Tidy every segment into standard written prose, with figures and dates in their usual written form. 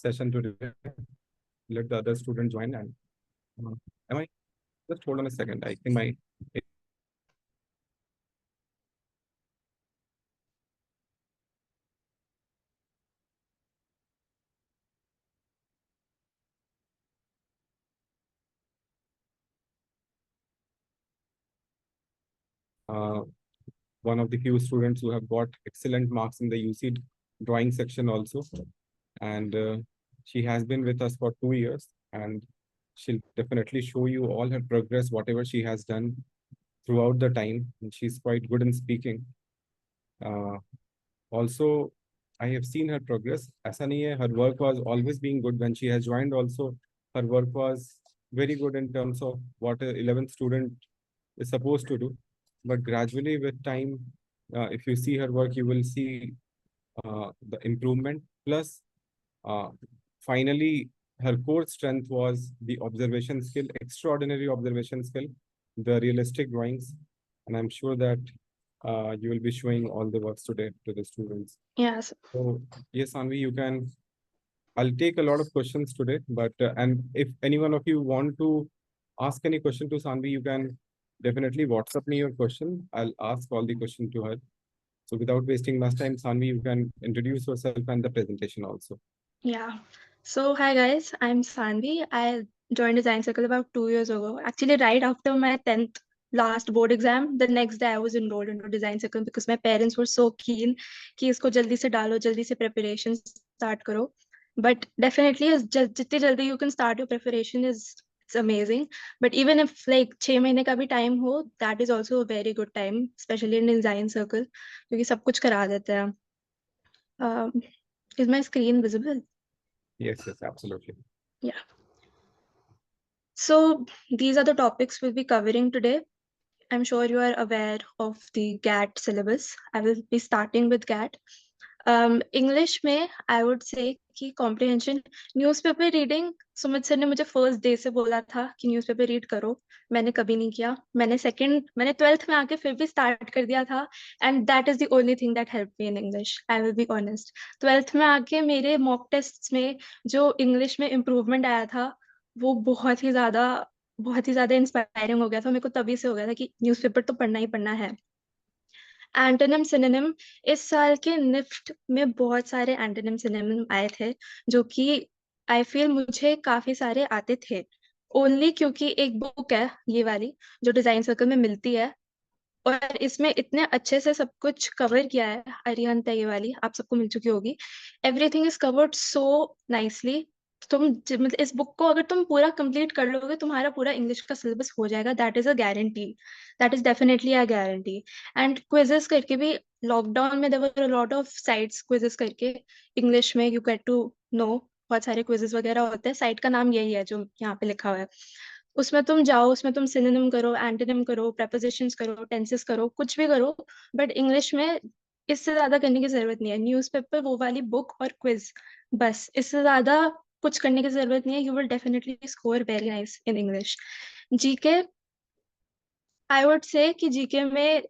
session today. Let the other student join. And am I just hold on a second? I think my one of the few students who have got excellent marks in the UC drawing section also, and she has been with us for 2 years, and she'll definitely show you all her progress, whatever she has done throughout the time. And she's quite good in speaking. Also, I have seen her progress. ऐसा नहीं है, her work was always being good when she has joined. Also, her work was very good in terms of what a 11th student is supposed to do. But gradually, with time, if you see her work, you will see the improvement. Plus, finally, her core strength was the observation skill, extraordinary observation skill, the realistic drawings, and I'm sure that you will be showing all the works today to the students. Yes. So yes, Anvi, you can. I'll take a lot of questions today, but and if any one of you want to ask any question to Sanvi, you can definitely WhatsApp me your question. I'll ask all the question to her. So without wasting much time, Sanvi, you can introduce yourself and the presentation also. Yeah. So hi guys, I'm Sanvi. I joined Design Circle about 2 years ago. Actually, right after my 10th last board exam, the next day I was enrolled into Design Circle because my parents were so keen कि इसको जल्दी से डालो, जल्दी से preparation start करो. But definitely, जितनी जल्दी you can start your preparation is it's amazing. But even if like 6 महीने का भी time हो, that is also a very good time, especially in Design Circle, क्योंकि सब कुछ करा देते हैं. Is my screen visible? Yes, yes, absolutely. Yeah. So these are the topics we'll be covering today. I'm sure you are aware of the GAT syllabus. I will be starting with GAT. English में I would say कि comprehension, newspaper reading, Sumit sir ने मुझे first day से बोला था कि newspaper read करो. मैंने कभी नहीं किया. मैंने 12th में आके फिर भी start कर दिया था, and that is the only thing that helped me in English. I will be honest. 12th में आके मेरे mock tests में जो English में improvement आया था, वो बहुत ही ज़्यादा इंस्पायरिंग हो गया था. मेरे को तभी से हो गया था कि न्यूज़पेपर तो पढ़ना ही पढ़ना है. एंटोनिम सिनोनिम, इस साल के निफ्ट में बहुत सारे एंटोनिम सिनोनिम आए थे जो कि आई फील मुझे काफी सारे आते थे, ओनली क्योंकि एक बुक है ये वाली जो डिजाइन सर्कल में मिलती है, और इसमें इतने अच्छे से सब कुछ कवर किया है. अरिहंत है ये वाली, आप सबको मिल चुकी होगी. Everything is covered so nicely. मतलब इस बुक को अगर तुम पूरा कंप्लीट कर लोगे, तुम्हारा पूरा इंग्लिश का सिलेबस हो जाएगा. That is a guarantee. That is definitely a guarantee. And quizzes करके भी, लॉकडाउन में there were a lot of sites quizzes करके इंग्लिश में, यू गेट टू नो, बहुत सारे क्विजेस वगैरह होते हैं. साइट का नाम यही है जो यहाँ पे लिखा हुआ है. उसमें तुम जाओ, उसमें तुम सिनोनिम करो, एंटोनिम करो, प्रेपोजिशंस करो, टेंसेस करो, कुछ भी करो. बट इंग्लिश में इससे ज्यादा करने की जरूरत नहीं है. न्यूज़पेपर, वो वाली बुक और क्विज, बस. इससे ज्यादा कुछ करने की जरूरत नहीं है. You will definitely score very nice in English. GK, I would से कि जीके में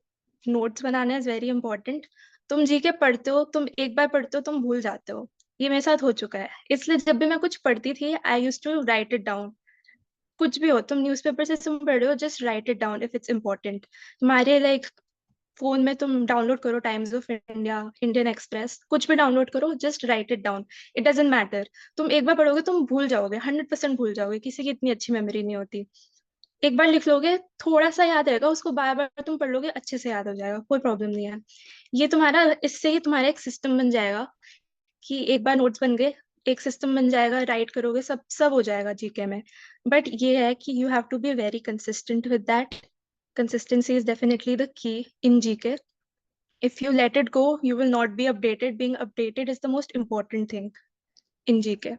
notes banana is very important. तुम जीके पढ़ते हो, तुम एक बार पढ़ते हो, तुम भूल जाते हो. ये मेरे साथ हो चुका है. इसलिए जब भी मैं कुछ पढ़ती थी, I use to write it down. कुछ भी हो, तुम न्यूज़पेपर से तुम पढ़ रहे हो, just right it down if it's important. तुम्हारे लाइक फोन में तुम डाउनलोड करो times of India, Indian express, कुछ भी डाउनलोड करो, just right it down. It doesn't matter. तुम एक बार पढ़ोगे, तुम भूल जाओगे, 100% भूल जाओगे. किसी की इतनी अच्छी मेमोरी नहीं होती. एक बार लिख लोगे, थोड़ा सा याद रहेगा, उसको बार बार तुम पढ़ लोगे, अच्छे से याद हो जाएगा, कोई प्रॉब्लम नहीं है. ये तुम्हारा, इससे ही तुम्हारा एक सिस्टम बन जाएगा कि एक बार नोट्स बन गए, एक सिस्टम बन जाएगा, राइट करोगे, सब सब हो जाएगा जीके में. बट ये है कि you have to be very consistent with that. Consistency is definitely the key in GK. if you let it go, you will not be updated. Being updated is the most important thing in GK.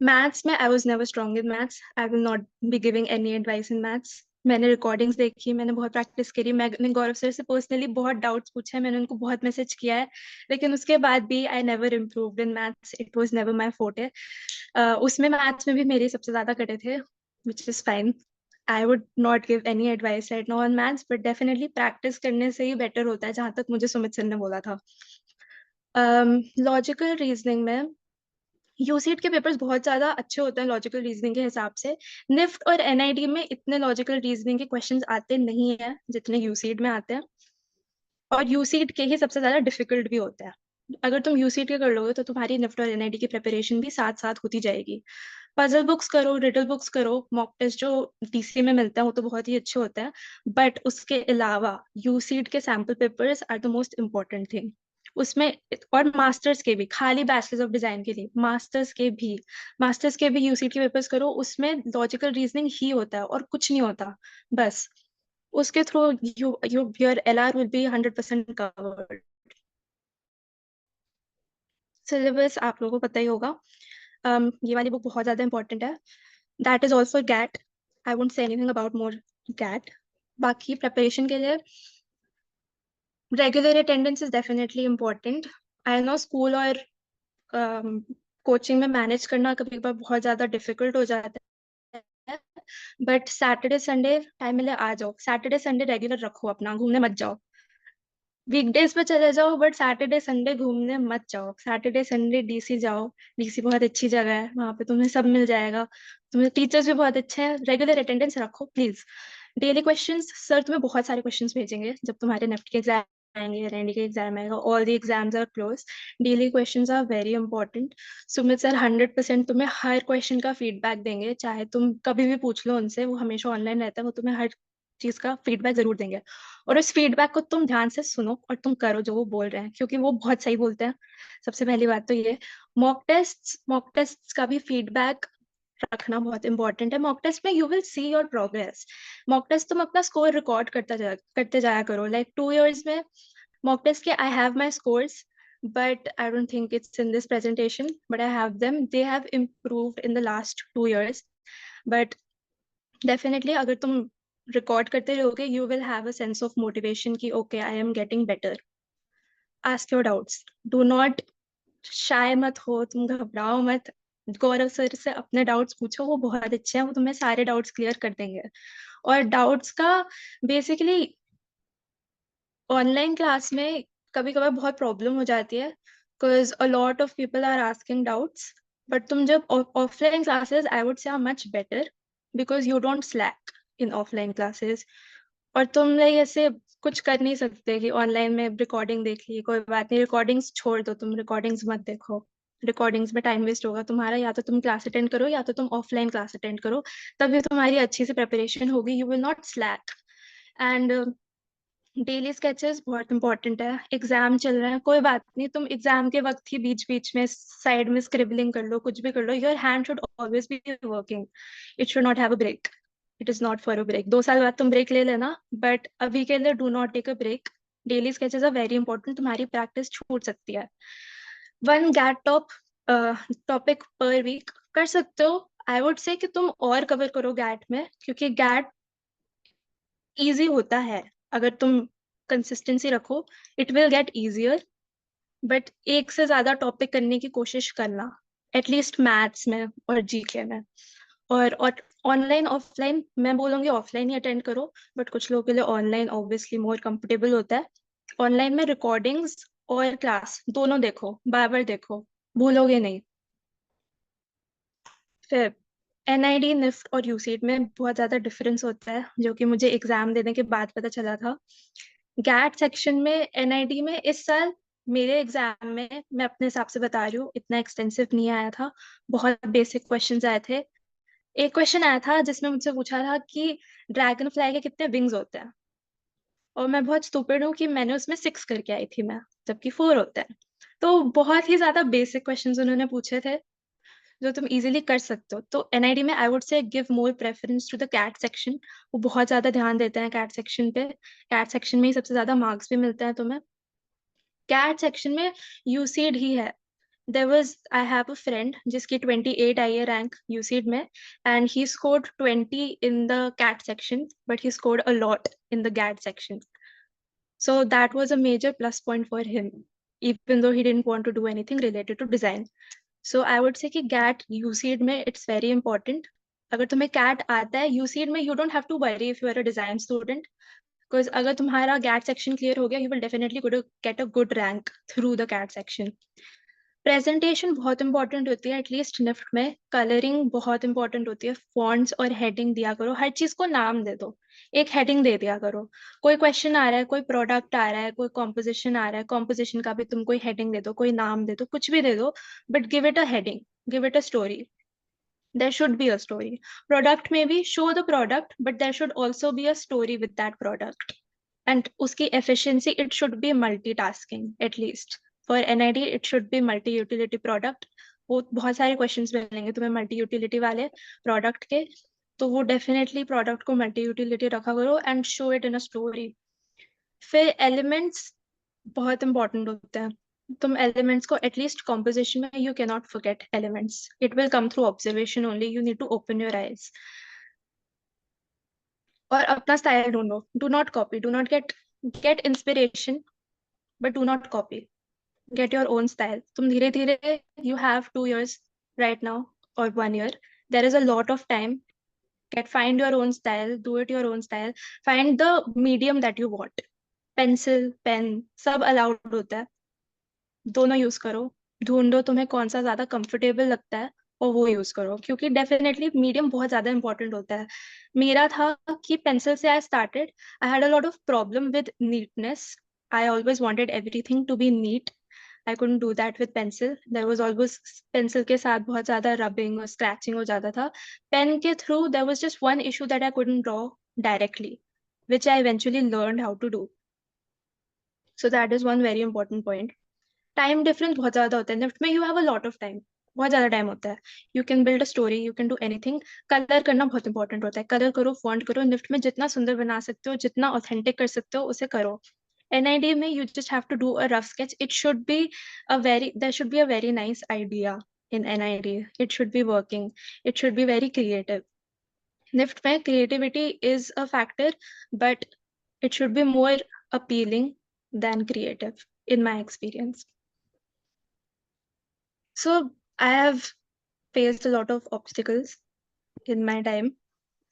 Maths में I was never strong in maths. I will not be giving any advice in maths. मैंने recordings देखी, मैंने बहुत practice करी, मैंने गौरव sir से personally बहुत doubts पूछे, मैंने उनको बहुत मैसेज किया है, लेकिन उसके बाद भी I never improved in maths. It was never my forte. उसमें मैथ्स में भी मेरे सबसे ज्यादा कटे थे, which is fine. I would not give any advice right now on maths, but definitely practice करने से ही better होता है, जहां तक मुझे सुमित सर ने बोला था. लॉजिकल रीजनिंग में यूसीट के पेपर्स बहुत ज्यादा अच्छे होते हैं लॉजिकल रीजनिंग के हिसाब से। निफ्ट और एनआईडी में इतने लॉजिकल रीजनिंग के क्वेश्चंस आते नहीं हैं जितने यूसीट में आते हैं, और यूसीट के ही सबसे ज्यादा डिफिकल्ट भी होता है। अगर तुम यूसीट के कर लोगे तो तुम्हारी निफ्ट और एनआईडी की प्रिपरेशन भी साथ साथ होती जाएगी। पजल बुक्स करो, रिडल बुक्स करो, मॉक टेस्ट जो डीसी में मिलता है वो तो बहुत ही अच्छे होते हैं, बट उसके अलावा यूसीट के sample papers are the most important thing उसमें। और मास्टर्स के भी, खाली बैचलर्स ऑफ डिजाइन के लिए, मास्टर्स के भी यूसीट के पेपर्स करो, उसमें लॉजिकल रीजनिंग ही होता है और कुछ नहीं होता। बस उसके through your LR will be 100% covered. Syllabus आप लोगों को पता ही होगा। ये वाली बुक बहुत ज्यादा इंपॉर्टेंट है। That is also GAT. I won't say anything about more GAT. बाकी प्रिपरेशन के लिए regular attendance is definitely important. I know school और कोचिंग में मैनेज करना कभी कभार बहुत ज्यादा डिफिकल्ट हो जाता है, बट सैटरडे संडे टाइम मिले आ जाओ। सैटरडे संडे रेगुलर रखो, अपना घूमने मत जाओ। वीकडेज पे चले जाओ बट सैटरडे संडे घूमने मत जाओ। सैटरडे संडे डीसी जाओ। डीसी बहुत अच्छी जगह है, वहां पे तुम्हें सब मिल जाएगा। तुम्हें टीचर्स भी बहुत अच्छे हैं। रेगुलर अटेंडेंस रखो प्लीज। डेली क्वेश्चंस सर तुम्हें बहुत सारे क्वेश्चंस भेजेंगे जब तुम्हारे नेफ्ट के एग्जाम आएंगे, एनडी के एग्जाम आएगा। All the exams are close. Daily questions are very important. Sumit sir 100% तुम्हें हर क्वेश्चन का फीडबैक देंगे, चाहे तुम कभी भी पूछ लो उनसे, वो हमेशा ऑनलाइन रहता है, वो तुम्हें हर चीज का फीडबैक जरूर देंगे। और उस फीडबैक को तुम ध्यान से सुनो और तुम करो जो वो बोल रहे हैं, क्योंकि वो बहुत सही बोलते हैं। सबसे पहली बात तो ये। मॉक टेस्ट का भी फीडबैक रखना बहुत इंपॉर्टेंट है। मॉक टेस्ट में you will see your progress. Mock test तुम अपना स्कोर रिकॉर्ड करते जाया करो। लाइक 2 years में मॉक टेस्ट के I have my scores, but I don't think it's in this presentation, but I have them. They have improved in the last 2 years. But definitely अगर तुम record करते रहोगे, you will have a sense of motivation कि okay, I am getting better. Ask your doubts. Do not shy मत हो, तुम घबराओ मत। गौरव सर से अपने डाउट्स पूछो, वो बहुत अच्छे हैं, वो तुम्हें सारे डाउट्स क्लियर कर देंगे। और डाउट्स का बेसिकली ऑनलाइन क्लास में कभी कभार बहुत प्रॉब्लम हो जाती है, because a lot of people are asking doubts. But तुम जब offline classes, I would say are much better, because you don't slack in offline classes. और तुम लाइक ऐसे कुछ कर नहीं सकते कि ऑनलाइन में रिकॉर्डिंग देख ली, कोई बात नहीं, रिकॉर्डिंग्स छोड़ दो, तुम रिकॉर्डिंग्स मत देखो। रिकॉर्डिंग्स में टाइम वेस्ट होगा तुम्हारा। या तो तुम क्लास अटेंड करो या तो तुम ऑफलाइन क्लास अटेंड करो, तभी तुम्हारी अच्छी से प्रिपरेशन होगी। You will not slack. And daily sketches बहुत इंपॉर्टेंट है। एग्जाम चल रहा है, कोई बात नहीं, तुम एग्जाम के वक्त ही बीच बीच में साइड में स्क्रिबलिंग कर लो, कुछ भी कर लो। Your hand should always be working. It should not have a break. It is not for a break. 2 साल बाद तुम ब्रेक ले लेना, बट अभी के लिए do not take a break. Daily sketches are very important. तुम्हारी प्रैक्टिस छूट सकती है। 1 गैट टॉपिक पर वीक कर सकते हो। आई वुड से कि तुम और कवर करो गैट में, क्योंकि गैट इजी होता है अगर तुम कंसिस्टेंसी रखो। It will get easier, but एक से ज्यादा टॉपिक करने की कोशिश करना, एटलीस्ट मैथ्स में और जीके में। और ऑनलाइन ऑफलाइन मैं बोलूंगी ऑफलाइन ही अटेंड करो, बट कुछ लोगों के लिए ऑनलाइन ऑब्वियसली मोर कंफर्टेबल होता है। ऑनलाइन में रिकॉर्डिंग्स और क्लास दोनों देखो, बार बार देखो, भूलोगे नहीं। फिर एनआईडी, निफ्ट और यूसीट में बहुत ज्यादा डिफरेंस होता है, जो कि मुझे एग्जाम देने के बाद पता चला था। गैट सेक्शन में, एनआईडी में इस साल मेरे एग्जाम में, मैं अपने हिसाब से बता रही हूँ, इतना एक्सटेंसिव नहीं आया था। बहुत बेसिक क्वेश्चंस आए थे। एक क्वेश्चन आया था जिसमें मुझसे पूछा था कि ड्रैगन फ्लाई के कितने विंग्स होते हैं, और मैं बहुत स्टूपिड हूँ कि मैंने उसमें 6 करके आई थी मैं, जबकि 4 होते हैं। तो बहुत ही ज्यादा बेसिक क्वेश्चंस उन्होंने पूछे थे जो तुम इजीली कर सकते हो। तो एनआईडी में I would say give more preference to the CAT section. वो बहुत ज्यादा ध्यान देते हैं कैट सेक्शन पे। कैट सेक्शन में ही सबसे ज्यादा मार्क्स भी मिलते हैं तुम्हें। कैट सेक्शन में यूसीड ही है। I have a friend जिसकी 28 आई है रैंक यूसीड में, and he scored 20 in the cat section, but he scored a lot in the GAT section. So that was a major plus point for him, even though he didn't want to do anything related to design. So I would say कि GAT UCED में it's very important. अगर तुम्हें CAT आता है UCED में, you don't have to worry if you are a design student, because अगर तुम्हारा GAT section clear हो गया, you will definitely get a good rank through the CAT section. Presentation बहुत इंपॉर्टेंट होती है, एटलीस्ट निफ्ट में colouring बहुत important होती है, फॉन्ट्स और हेडिंग दिया करो, हर चीज को नाम दे दो, एक हेडिंग दे दिया करो। कोई क्वेश्चन आ रहा है, कोई प्रोडक्ट आ रहा है, कोई कॉम्पोजिशन आ रहा है, कॉम्पोजिशन का भी तुम कोई हेडिंग दे दो, कोई नाम दे दो, कुछ भी दे दो, but give it a heading, give it a story, there should be a story. Product may be show the product, but there should also be a story with that product. And uski efficiency, it should be multitasking at least. For NID, it should be multi-utility product. वो बहुत सारे questions मिलेंगे तुम्हें multi utility वाले product के, तो वो definitely product को मल्टी यूटिलिटी रखा करो and show it in a story. फिर एलिमेंट्स बहुत इंपॉर्टेंट होते हैं, तुम एलिमेंट्स को एटलीस्ट कॉम्पोजिशन में you can not forget elements, it will come through observation only, you need to open your eyes. और अपना स्टाइल ढूंढो, do not copy, do not get inspiration, but do not copy, get your own style. तुम धीरे धीरे, you have 2 years right now or 1 year, there is a lot of time, find your own style, do it your own style, find the medium that you want, pencil pen सब allowed होता है, दोनों use करो, ढूंढो तुम्हें कौन सा ज्यादा कंफर्टेबल लगता है और वो यूज करो, क्योंकि डेफिनेटली मीडियम बहुत ज्यादा इंपॉर्टेंट होता है। मेरा था कि पेंसिल से I started, I had a lot of problem with neatness, I always wanted everything to be neat, I couldn't do that with pencil, there was always pencil के साथ बहुत ज्यादा रबिंग और स्क्रैचिंग हो जाता था। पेन के through their was just one issue, that I couldn't draw directly, which I eventually learned how to do. So that is one very important point. Time difference बहुत ज्यादा होता है निफ्ट में, you have a lot of time, बहुत ज्यादा time होता है, you can build a story, you can do anything. Colour करना बहुत इंपॉर्टेंट होता है, कलर करो, फॉन्ट करो, निफ्ट में जितना सुंदर बना सकते हो, जितना ऑथेंटिक कर सकते हो उसे करो। NID में you just have to do a rough sketch, it should be there should be a very nice idea in NID, it should be working, it should be very creative. NIFT में creativity is a factor, but it should be more appealing than creative in my experience. So I have faced a lot of obstacles in my time.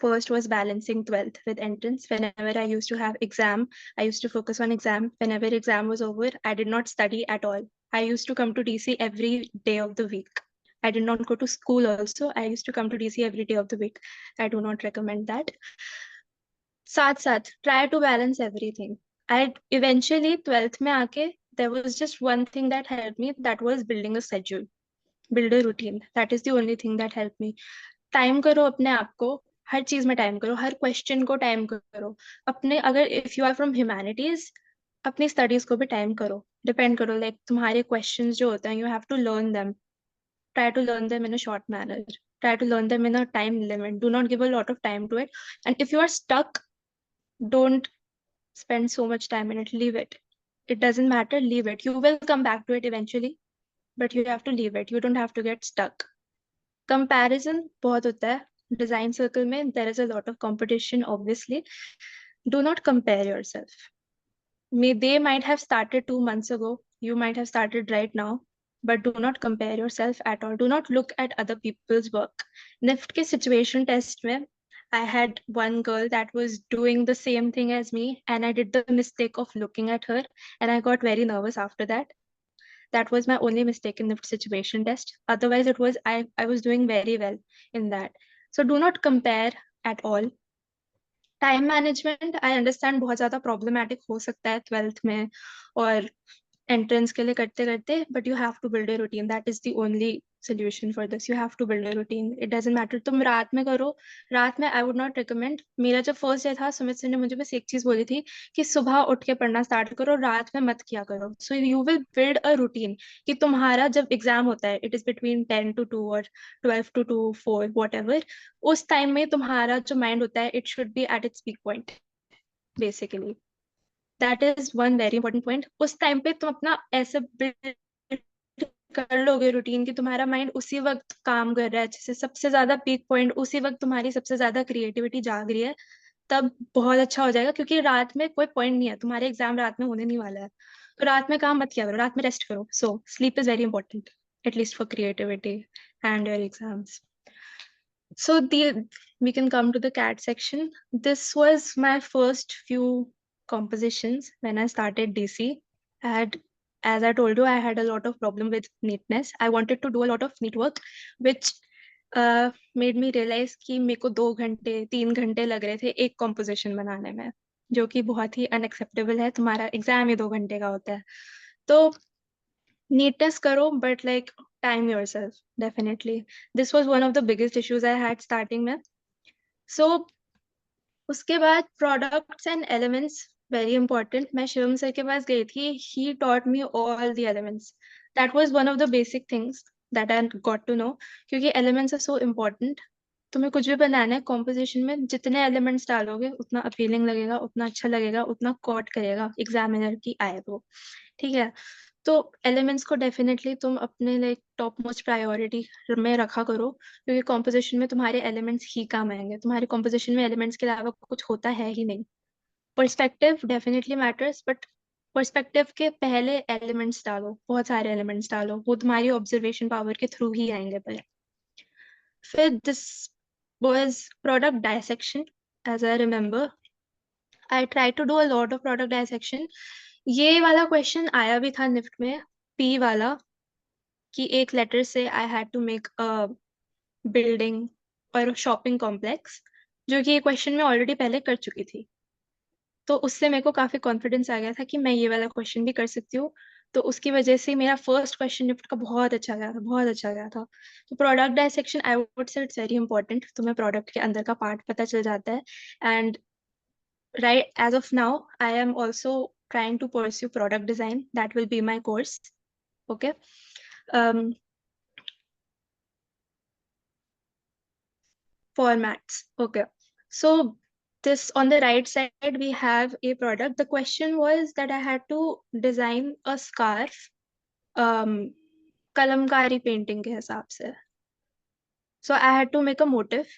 First was balancing 12th with entrance. Whenever I used to have exam, I used to focus on exam. Whenever exam was over, I did not study at all. I used to come to DC every day of the week. I did not go to school also. I used to come to DC every day of the week. I do not recommend that. साथ साथ try to balance everything. I eventually 12th में आके there was just one thing that helped me, that was building a schedule, build a routine. That is the only thing that helped me. Time करो अपने आप को, हर चीज में time करो, हर question को टाइम करो अपने, अगर if you are from humanities अपनी स्टडीज को भी टाइम करो, डिपेंड करो, लाइक तुम्हारे क्वेश्चंस जो होते हैं you have to learn them, try to learn them in a short manner, try to learn them in a time limit, do not give a lot of time to it, and if you are stuck, don't spend so much time in it, leave it, it doesn't matter, leave it, you will come back to it eventually, but you have to leave it, you don't have to get stuck. Comparison बहुत होता है design circle में, there is a lot of competition obviously, do not compare yourself. They might have started 2 months ago, you might have started right now, but do not compare yourself at all, do not look at other people's work. NIFT के situation test में I had one girl that was doing the same thing as me, and I did the mistake of looking at her, and I got very nervous after that. That was my only mistake in the situation test. Otherwise, it was I was doing very well in that. So do not compare at all. Time management I understand बहुत ज्यादा problematic हो सकता है 12th में और entrance के लिए करते करते, but you have to build a routine, that is the only solution for this. You have to build a routine, it doesn't matter तुम रात में करो, रात में I would not recommend. मेरा जब फर्स्ट डे था, सुमित सर ने मुझे बस एक चीज बोली थी कि सुबह उठ के पढ़ना स्टार्ट करो, रात में मत किया करो. So you will build a routine कि तुम्हारा जब एग्जाम होता है, it is between 10 to 2 और 12 to 2 4 whatever, उस टाइम में तुम्हारा जो माइंड होता है, it should be at its peak point basically. That is one very important point. उस टाइम पे तुम अपना ऐसे build कर लोगे रूटीन कि तुम्हारा माइंड उसी वक्त काम कर रहा है अच्छे से, सबसे ज्यादा पीक पॉइंट उसी वक्त, तुम्हारी सबसे ज्यादा क्रिएटिविटी जाग रही है, तब बहुत अच्छा हो जाएगा, क्योंकि रात में कोई पॉइंट नहीं है, तुम्हारे एग्जाम रात में होने नहीं वाला है, तो रात में काम मत किया करो, रात में रेस्ट करो. So sleep is very important, at least for creativity and your exams. So we can come to the CAT section. This was my first few compositions when I started DC. I had as I told you, I had a lot of problem with neatness. I wanted to do a lot of neat work, which made me realize कि मेरे को 2 घंटे 3 घंटे लग रहे थे एक composition बनाने में, जो कि बहुत ही unacceptable है. तुम्हारा एग्जाम ही 2 घंटे का होता है. तो neatness करो, but like time yourself, definitely. This was one of the biggest issues I had starting में. So उसके बाद products and elements very important. मैं शिवम सर के पास गई थी. He taught me all the elements. That was one of the basic things that I got to know, क्योंकि elements are so important. तुम्हें कुछ भी बनाना है composition में, जितने elements डालोगे उतना appealing लगेगा, उतना अच्छा लगेगा, उतना caught करेगा examiner की eye को. ठीक है. तो एलिमेंट्स को डेफिनेटली तुम अपने लाइक टॉप मोस्ट प्रायोरिटी में रखा करो, क्योंकि कॉम्पोजिशन में तुम्हारे एलिमेंट्स ही काम आएंगे. तुम्हारे कॉम्पोजिशन में एलिमेंट्स के अलावा कुछ होता है ही नहीं. Perspective definitely matters, but perspective के पहले एलिमेंट्स डालो, बहुत सारे एलिमेंट्स डालो, वो तुम्हारी ऑब्जर्वेशन पावर के थ्रू ही आएंगे पहले. फिर this was product dissection. As I remember, I try to do a lot of product dissection. ये वाला क्वेश्चन आया भी था निफ्ट में, पी वाला, कि एक लेटर से I had to make a building और शॉपिंग कॉम्प्लेक्स, जो कि ये क्वेश्चन मैं ऑलरेडी पहले कर चुकी थी. तो उससे मेरे को काफी कॉन्फिडेंस आ गया था कि मैं ये वाला क्वेश्चन भी कर सकती हूँ. तो उसकी वजह से मेरा फर्स्ट क्वेश्चन निफ्ट का बहुत अच्छा गया था, बहुत अच्छा गया था. तो प्रोडक्ट डायसेक्शन आई वुड से इट्स वेरी इंपॉर्टेंट. तुम्हें प्रोडक्ट के अंदर का पार्ट पता चल जाता है. And right as of now I am also trying to pursue product design. That will be my course. Okay. Formats. Okay, so this on the right side we have a product. The question was that I had to design a scarf kalamkari painting के हिसाब से. So I had to make a motif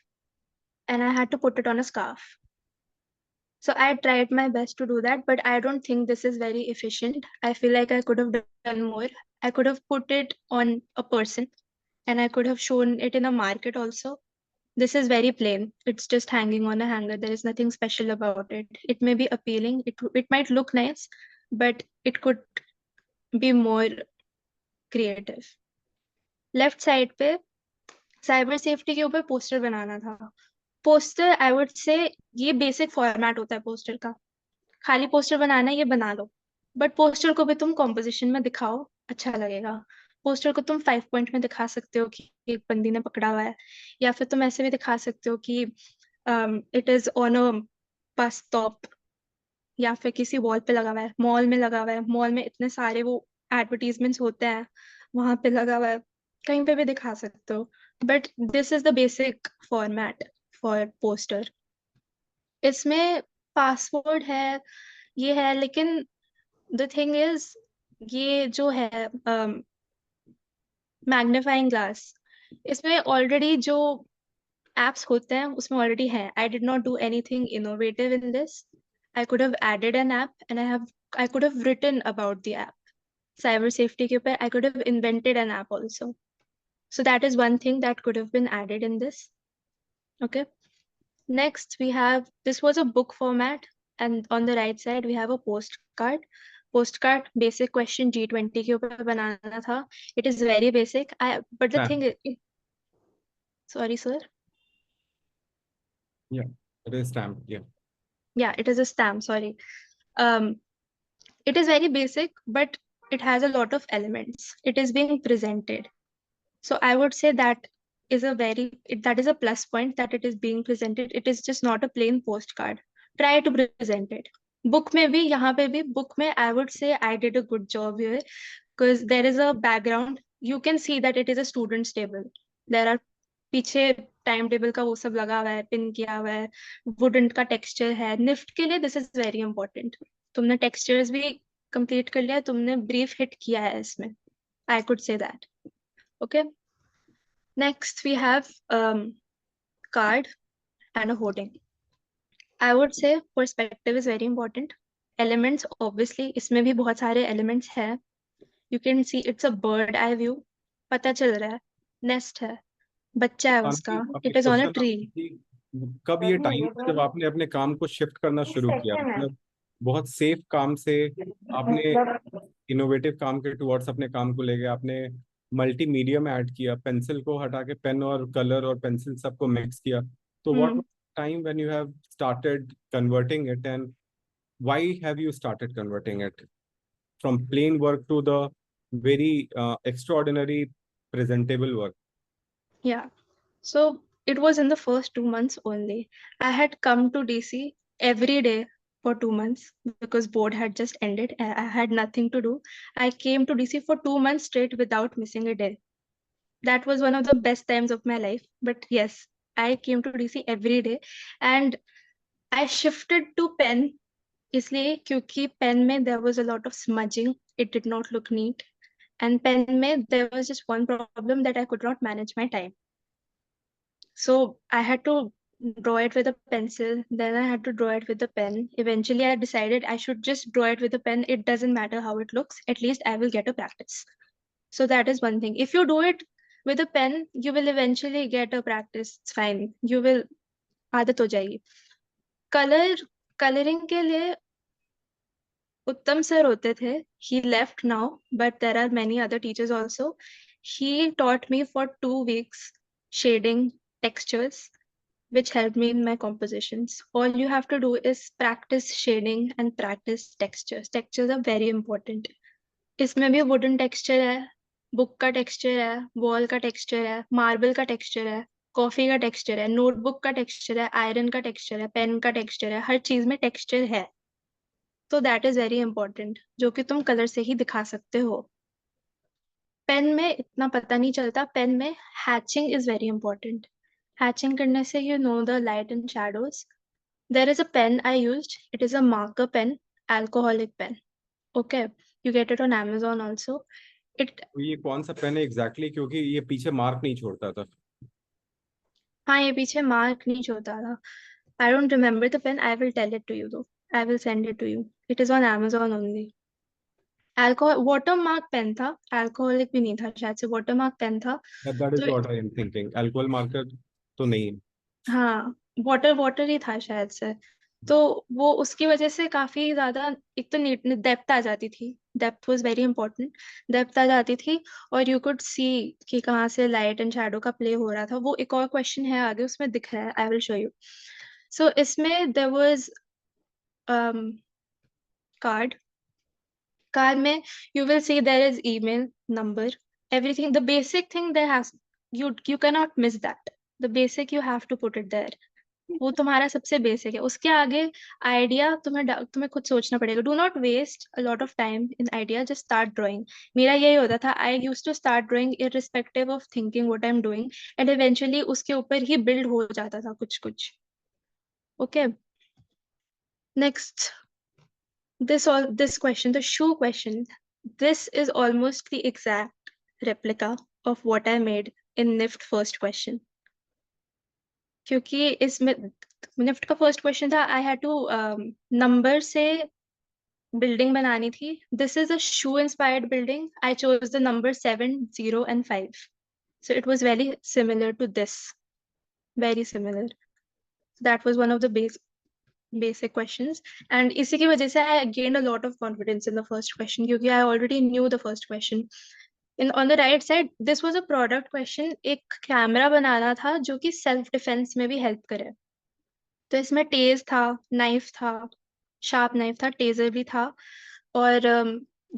and I had to put it on a scarf. So I tried my best to do that, but I don't think this is very efficient. I feel like I could have done more. I could have put it on a person and I could have shown it in a market also. This is very plain. It's just hanging on a hanger. There is nothing special about it. It may be appealing. It might look nice, but it could be more creative. Left side पे cyber safety के ऊपर poster बनाना था. Poster, I would say, ये basic format होता है poster का. खाली poster बनाना है, ये बना लो, बट पोस्टर को भी तुम कॉम्पोजिशन में दिखाओ, अच्छा लगेगा. पोस्टर को तुम 5 पॉइंट में दिखा सकते हो कि एक बंदी ने पकड़ा हुआ है, या फिर तुम ऐसे भी दिखा सकते हो कि it is on a bus stop, या फिर किसी वॉल पे लगा हुआ है, मॉल में लगा हुआ है. मॉल में इतने सारे वो एडवर्टीजमेंट्स होते हैं, वहां पे लगा हुआ है, कहीं पे भी दिखा सकते हो. But this is the basic format for poster. इसमें पासवर्ड है, ये है, लेकिन द थिंग इज, ये जो है मैग्नीफाइंग ग्लास, इसमें ऑलरेडी जो एप्स होते हैं उसमें ऑलरेडी है. I did not do anything innovative in this. I could have added an app and I could have written about the app. Cyber safety के ऊपर I could have invented an app also. So that is one thing that could have been added in this. Okay. Next, we have, this was a book format, and on the right side, we have a postcard. Postcard, basic question G20 के ऊपर बनाना था. It is very basic. But the thing is, sorry, sir. Yeah, it is stamp. Yeah. Yeah, it is a stamp. Sorry. It is very basic, but it has a lot of elements. It is being presented. So I would say that is that is a plus point, that it is being presented. It is just not a plain postcard. Try to present it. Book में भी, यहाँ पे भी, book में I would say I did a good job here, because there is a background. You can see that it is a student's table. There are पीछे time table का वो सब लगा हुआ है, पिन किया हुआ है, वुडन का टेक्सचर है. निफ्ट के लिए दिस इज वेरी इंपॉर्टेंट. तुमने टेक्सचर्स भी कंप्लीट कर लिया, तुमने ब्रीफ हिट किया है इसमें. I could say that. Okay. Next, we have card and a hoarding. I would say perspective is very important. Elements, obviously, इसमें भी बहुत सारे elements हैं. You can see it's a bird eye view. पता चल रहा है, nest है, बच्चा है उसका. It is on a tree. कब ये टाइम जब आपने अपने काम को शिफ्ट करना शुरू किया, मतलब बहुत सेफ काम से आपने इनोवेटिव काम के टुवर्ड्स अपने काम को ले गए, आपने मल्टी मीडियम ऐड किया, पेंसिल को हटा के पेन और कलर और पेंसिल सबको मिक्स किया. तो what hmm time when you have started converting it, and why have you started converting it from plain work to the very extraordinary presentable work? Yeah. So it was in the first 2 months only. I had come to DC every day for 2 months because board had just ended. I had nothing to do. I came to DC for 2 months straight without missing a day. That was one of the best times of my life. But yes, I came to DC every day, and I shifted to pen इसलिए क्योंकि pen में there was a lot of smudging. It did not look neat. And pen में there was just one problem that I could not manage my time. So I had to draw it with a pencil, then I had to draw it with a pen. Eventually, I decided I should just draw it with a pen. It doesn't matter how it looks, at least I will get a practice. So that is one thing. If you do it with a pen, you will eventually get a practice. It's fine. You will आदत हो जाएगी. Coloring के लिए उत्तम sir होते थे. He left now, but there are many other teachers also. He taught me for 2 weeks shading, textures, which helped me in my compositions. All you have to do is practice shading and practice textures. Textures are very important. इसमें भी wooden texture है, book का texture है, wall का texture है, marble का texture है, coffee का texture है, notebook का texture है, iron का texture है, pen का texture है, हर चीज में texture है. तो that is very important, जो कि तुम कलर से ही दिखा सकते हो. पेन में इतना पता नहीं चलता. पेन में hatching is very important. Hatching करने से you know the light and shadows. There is a pen I used. It is a marker pen, alcoholic pen. Okay, you get it on Amazon also. It तो ये कौन सा pen है exactly exactly? क्योंकि ये पीछे मार्क नहीं छोड़ता था. हाँ, ये पीछे मार्क नहीं छोड़ता था. I don't remember the pen. I will tell it to you though. I will send it to you. It is on Amazon only. Alcohol watermark pen था. Alcoholic भी नहीं था शायद से. watermark पेन था. That is तो what I am thinking. Alcohol marker तो नहीं है. हाँ, वाटर ही था शायद से. तो वो उसकी वजह से काफी ज्यादा एक तो नीट डेप्थ आ जाती थी. Depth was very important. Depth आ जाती थी और यू कुड सी कि कहाँ से लाइट एंड शैडो का प्ले हो रहा था. वो एक और क्वेश्चन है आगे, उसमें दिख रहा है. I will show you. So इसमें देयर वाज कार्ड. कार्ड में you will see there is email number, everything. The basic thing there has, you cannot miss that. The basic you have to put it there. वो तुम्हारा सबसे basic है. उसके आगे idea तुम्हें खुद सोचना पड़ेगा. Do not waste a lot of time in idea, just start drawing. मेरा यही होता था. I used to start drawing irrespective of thinking what I am doing, and eventually उसके ऊपर ही बिल्ड हो जाता था कुछ कुछ. Okay, next. This question, the shoe question, this is almost the exact replica of what I made in NIFT first question. क्योंकि इसमें NIFT का first question था, I had to number से building बनानी थी. This is a shoe inspired building. I chose the number 7, 0 and 5. So it was very similar to this. Very similar. That was one of the basic questions, and इसी की वजह से I gained a lot of confidence in the first question क्योंकि I already knew the first question. On the right side, this was a product question. एक camera बनाना था जो कि self defence में भी हेल्प करे. तो इसमें टेज था, नाइफ था, शार्प नाइफ था, टेजर भी था, और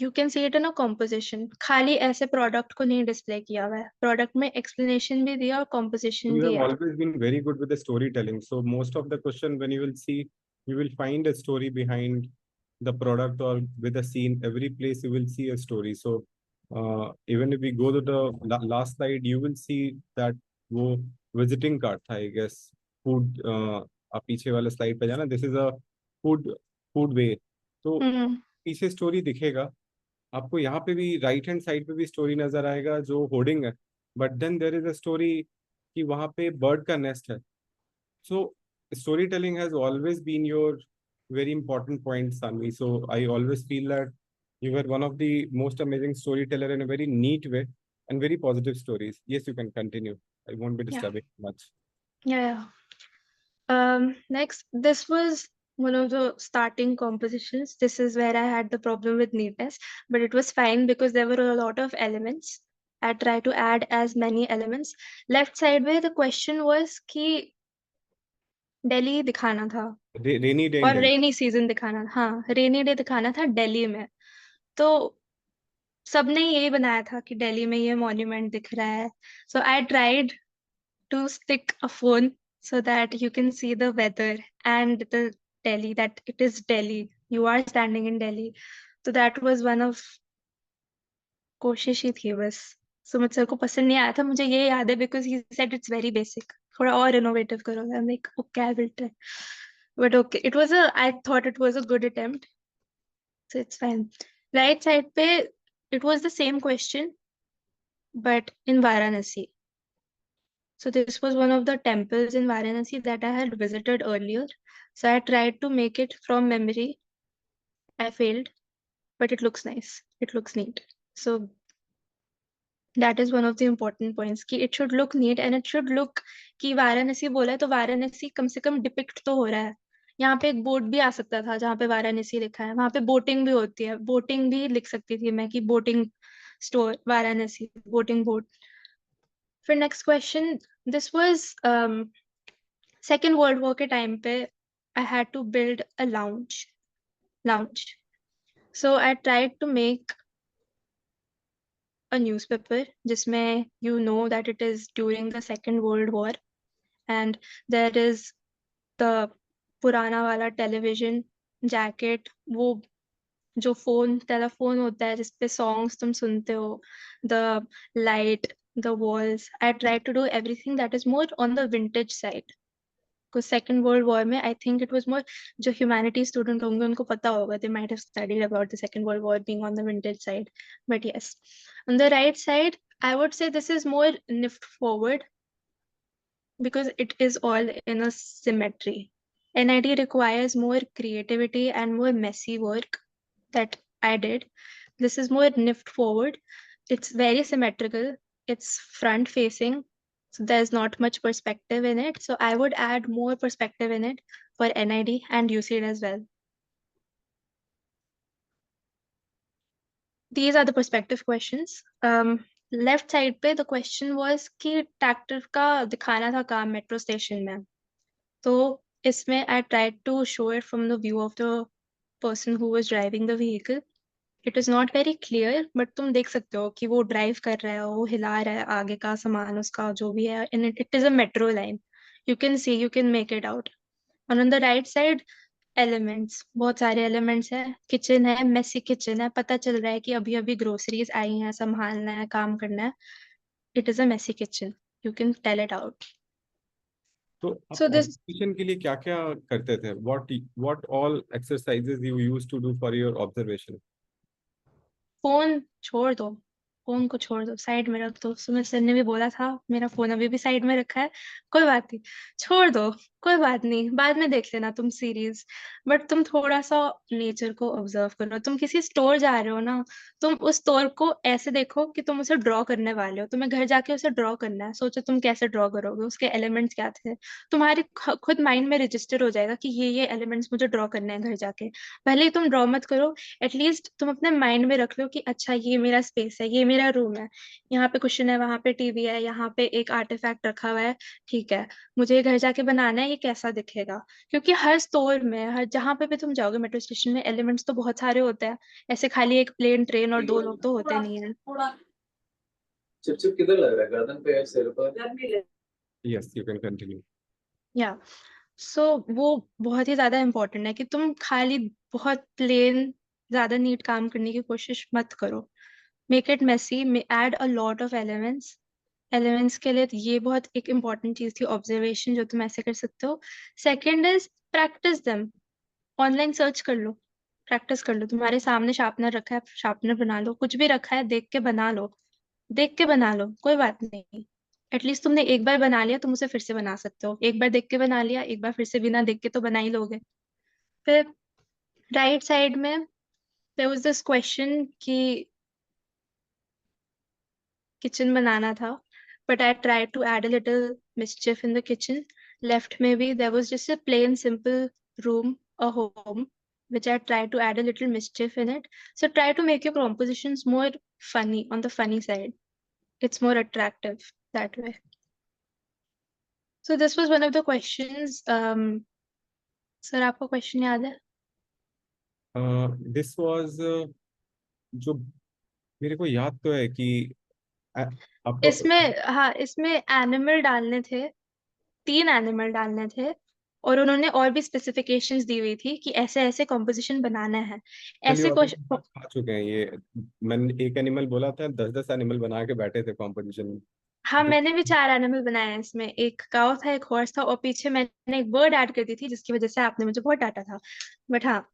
you can see it in a composition. खाली ऐसे प्रोडक्ट को नहीं डिस्प्ले किया हुआ है. प्रोडक्ट में एक्सप्लेनेशन भी दिया और कॉम्पोजिशन You भी have है. always been very good with the storytelling. So most of the question, when you will see, you will find a story behind the product or with a scene. Every place you will see a story. So even if we go to the last slide, you will see that वो visiting card था, I guess. Food. आप पीछे वाले slide पे जाना. This is a food way. तो पीछे story दिखेगा आपको. यहाँ पे भी राइट हैंड साइड पे भी स्टोरी नजर आएगा जो होर्डिंग है. But then there is a story कि वहाँ पे बर्ड का नेस्ट है. So story telling has always been your very important point, Sanvi. So I always feel that you were one of the most amazing storyteller in a very neat way and very positive stories. Yes, you can continue. I won't be disturbing much. Yeah. Next, this was one of the starting compositions. This is where I had the problem with neatness, but it was fine because there were a lot of elements. I tried to add as many elements. Left side where the question was कि दिल्ली दिखाना था Rainy day in और Delhi. Rainy season दिखाना, हाँ rainy day दिखाना था दिल्ली में। तो सबने यही बनाया था कि दिल्ली में ये मॉन्यूमेंट दिख रहा है। So I tried to stick a phone so that you can see the weather and the Delhi, that it is Delhi. You are standing in Delhi. So that was one of कोशिश ही थी बस। Sumit sir को पसंद नहीं आया था, मुझे ये याद है because he said it's very basic. थोड़ा और innovative करो। I'm like, okay, I will try. But okay, I thought it was a good attempt. So it's fine. Right side पे, it was the same question, but in Varanasi. So this was one of the temples in Varanasi that I had visited earlier. So I tried to make it from memory. I failed, but it looks nice. It looks neat. So that is one of the important points कि it should look neat and it should look कि वाराणसी बोला है तो वाराणसी कम से कम depict तो हो रहा है। यहाँ पे एक बोर्ड भी आ सकता था जहाँ पे वाराणसी लिखा है, वहां पे बोटिंग भी होती है, बोटिंग भी लिख सकती थी मैं कि boating store Varanasi, boating boat. फिर next question, this was second world war के टाइम पे I had to build a lounge so I tried to make a newspaper जिसमें you know that it is during the Second World War and there is the पुराना वाला television jacket, वो जो telephone होता है जिसपे songs तुम सुनते हो, the light, the walls. I try to do everything that is more on the vintage side. because second world war में I think it was more, जो humanities student होंगे उनको पता होगा, they might have studied about the second world war being on the vintage side. But yes, on the right side I would say this is more nift forward because it is all in a symmetry. NID requires more creativity and more messy work that I did. This is more nift forward. It's very symmetrical. It's front facing. So there's not much perspective in it. So I would add more perspective in it for NID and UCID as well. These are the perspective questions. Left side पे the question was कि tractor का दिखाना था काम metro station में। तो इसमें I tried to show it from the view of the person who was driving the vehicle. It is not very clear, but तुम देख सकते हो कि वो ड्राइव कर रहा है, वो हिला रहा है आगे का सामान उसका जो भी है, and it is a metro line. You can see, you can make it out. And on the right side, elements, बहुत सारे elements है, किचन है, मेसी किचन है, पता चल रहा है कि अभी अभी ग्रोसरीज आई हैं, संभालना है, काम करना है। It is a messy kitchen. You can tell it out. तो आप So this ऑब्जर्वेशन के लिए क्या क्या करते थे? what all exercises you used to do for your observation? Phone छोड़ दो, फोन को छोड़ दो, साइड में रख दो। सुमित सर ने भी बोला था, मेरा फोन अभी भी साइड में रखा है, कोई बात नहीं, छोड़ दो, कोई बात नहीं, बाद में देख लेना तुम सीरीज। बट तुम थोड़ा सा नेचर को ऑब्जर्व करो। तुम किसी स्टोर जा रहे हो ना, तुम उस स्टोर को ऐसे देखो कि तुम उसे ड्रॉ करने वाले हो, तुम्हें घर जाके उसे ड्रॉ करना है। सोचो तुम कैसे ड्रॉ करोगे, उसके एलिमेंट्स क्या थे, तुम्हारे खुद माइंड में रजिस्टर हो जाएगा कि ये एलिमेंट्स मुझे ड्रॉ करने हैं घर जाके। भले ही तुम ड्रॉ मत करो, एटलीस्ट तुम अपने माइंड में रख लो कि अच्छा ये मेरा स्पेस है, ये मेरा रूम है, यहाँ पे कुशन है, वहां पे टीवी है, यहाँ पे एक आर्टिफैक्ट रखा हुआ है, ठीक है, मुझे ये घर जाके बनाना है, ये कैसा दिखेगा। क्योंकि हर स्टोर में, हर जहाँ पे भी तुम जाओगे मेट्रो स्टेशन में, एलिमेंट्स तो बहुत सारे होते हैं, ऐसे खाली एक प्लेन ट्रेन और दो लोग तो होते नहीं है। चिप चिप किधर लग रहा है, गर्दन पे है, सिर पर? Yes, you can continue. या सो वो बहुत ही ज्यादा इम्पोर्टेंट है कि तुम खाली बहुत प्लेन ज्यादा नीट काम करने की कोशिश मत करो। Make it messy, add a lot of elements. Elements के लिए ये बहुत एक इम्पॉर्टेंट चीज थी, ऑब्जर्वेशन, जो तुम ऐसे कर सकते हो। Second is practice them. Online search कर लो, प्रैक्टिस कर लो, तुम्हारे सामने शार्पनर रखा है, शार्पनर बना लो, कुछ भी रखा है देख के बना लो, देख के बना लो, कोई बात नहीं। एटलीस्ट तुमने एक बार बना लिया, तुम उसे फिर से बना सकते हो। एक बार देख के बना लिया, एक बार फिर से बिना देख के तो बना ही लोगे। फिर राइट साइड में देयर वाज दिस क्वेश्चन कि किचन बनाना था, but I try to add a little mischief in the kitchen. Left में भी there was just a plain simple room a home, which I try to add a little mischief in it. So try to make your compositions more funny, on the funny side. It's more attractive that way. So this was one of the questions. Sir, आपको question याद है? This was जो मेरे को याद तो है कि आपको इसमें एनिमल डालने थे, 3 एनिमल डालने थे, और उन्होंने और भी स्पेसिफिकेशंस दी हुई थी कि ऐसे ऐसे कॉम्पोजिशन बनाना है। ऐसे क्वेश्चन आ चुके हैं ये। मैंने एक एनिमल बोला था, 10-10 एनिमल बना के बैठे थे कॉम्पिटिशन में। हाँ, मैंने भी 4 एनिमल बनाए हैं इसमें। एक काऊ था, एक हॉर्स था, और पीछे मैंने एक बर्ड ऐड कर दी थी, जिसकी वजह से आपने मुझे बहुत डांटा था। बट हाँ,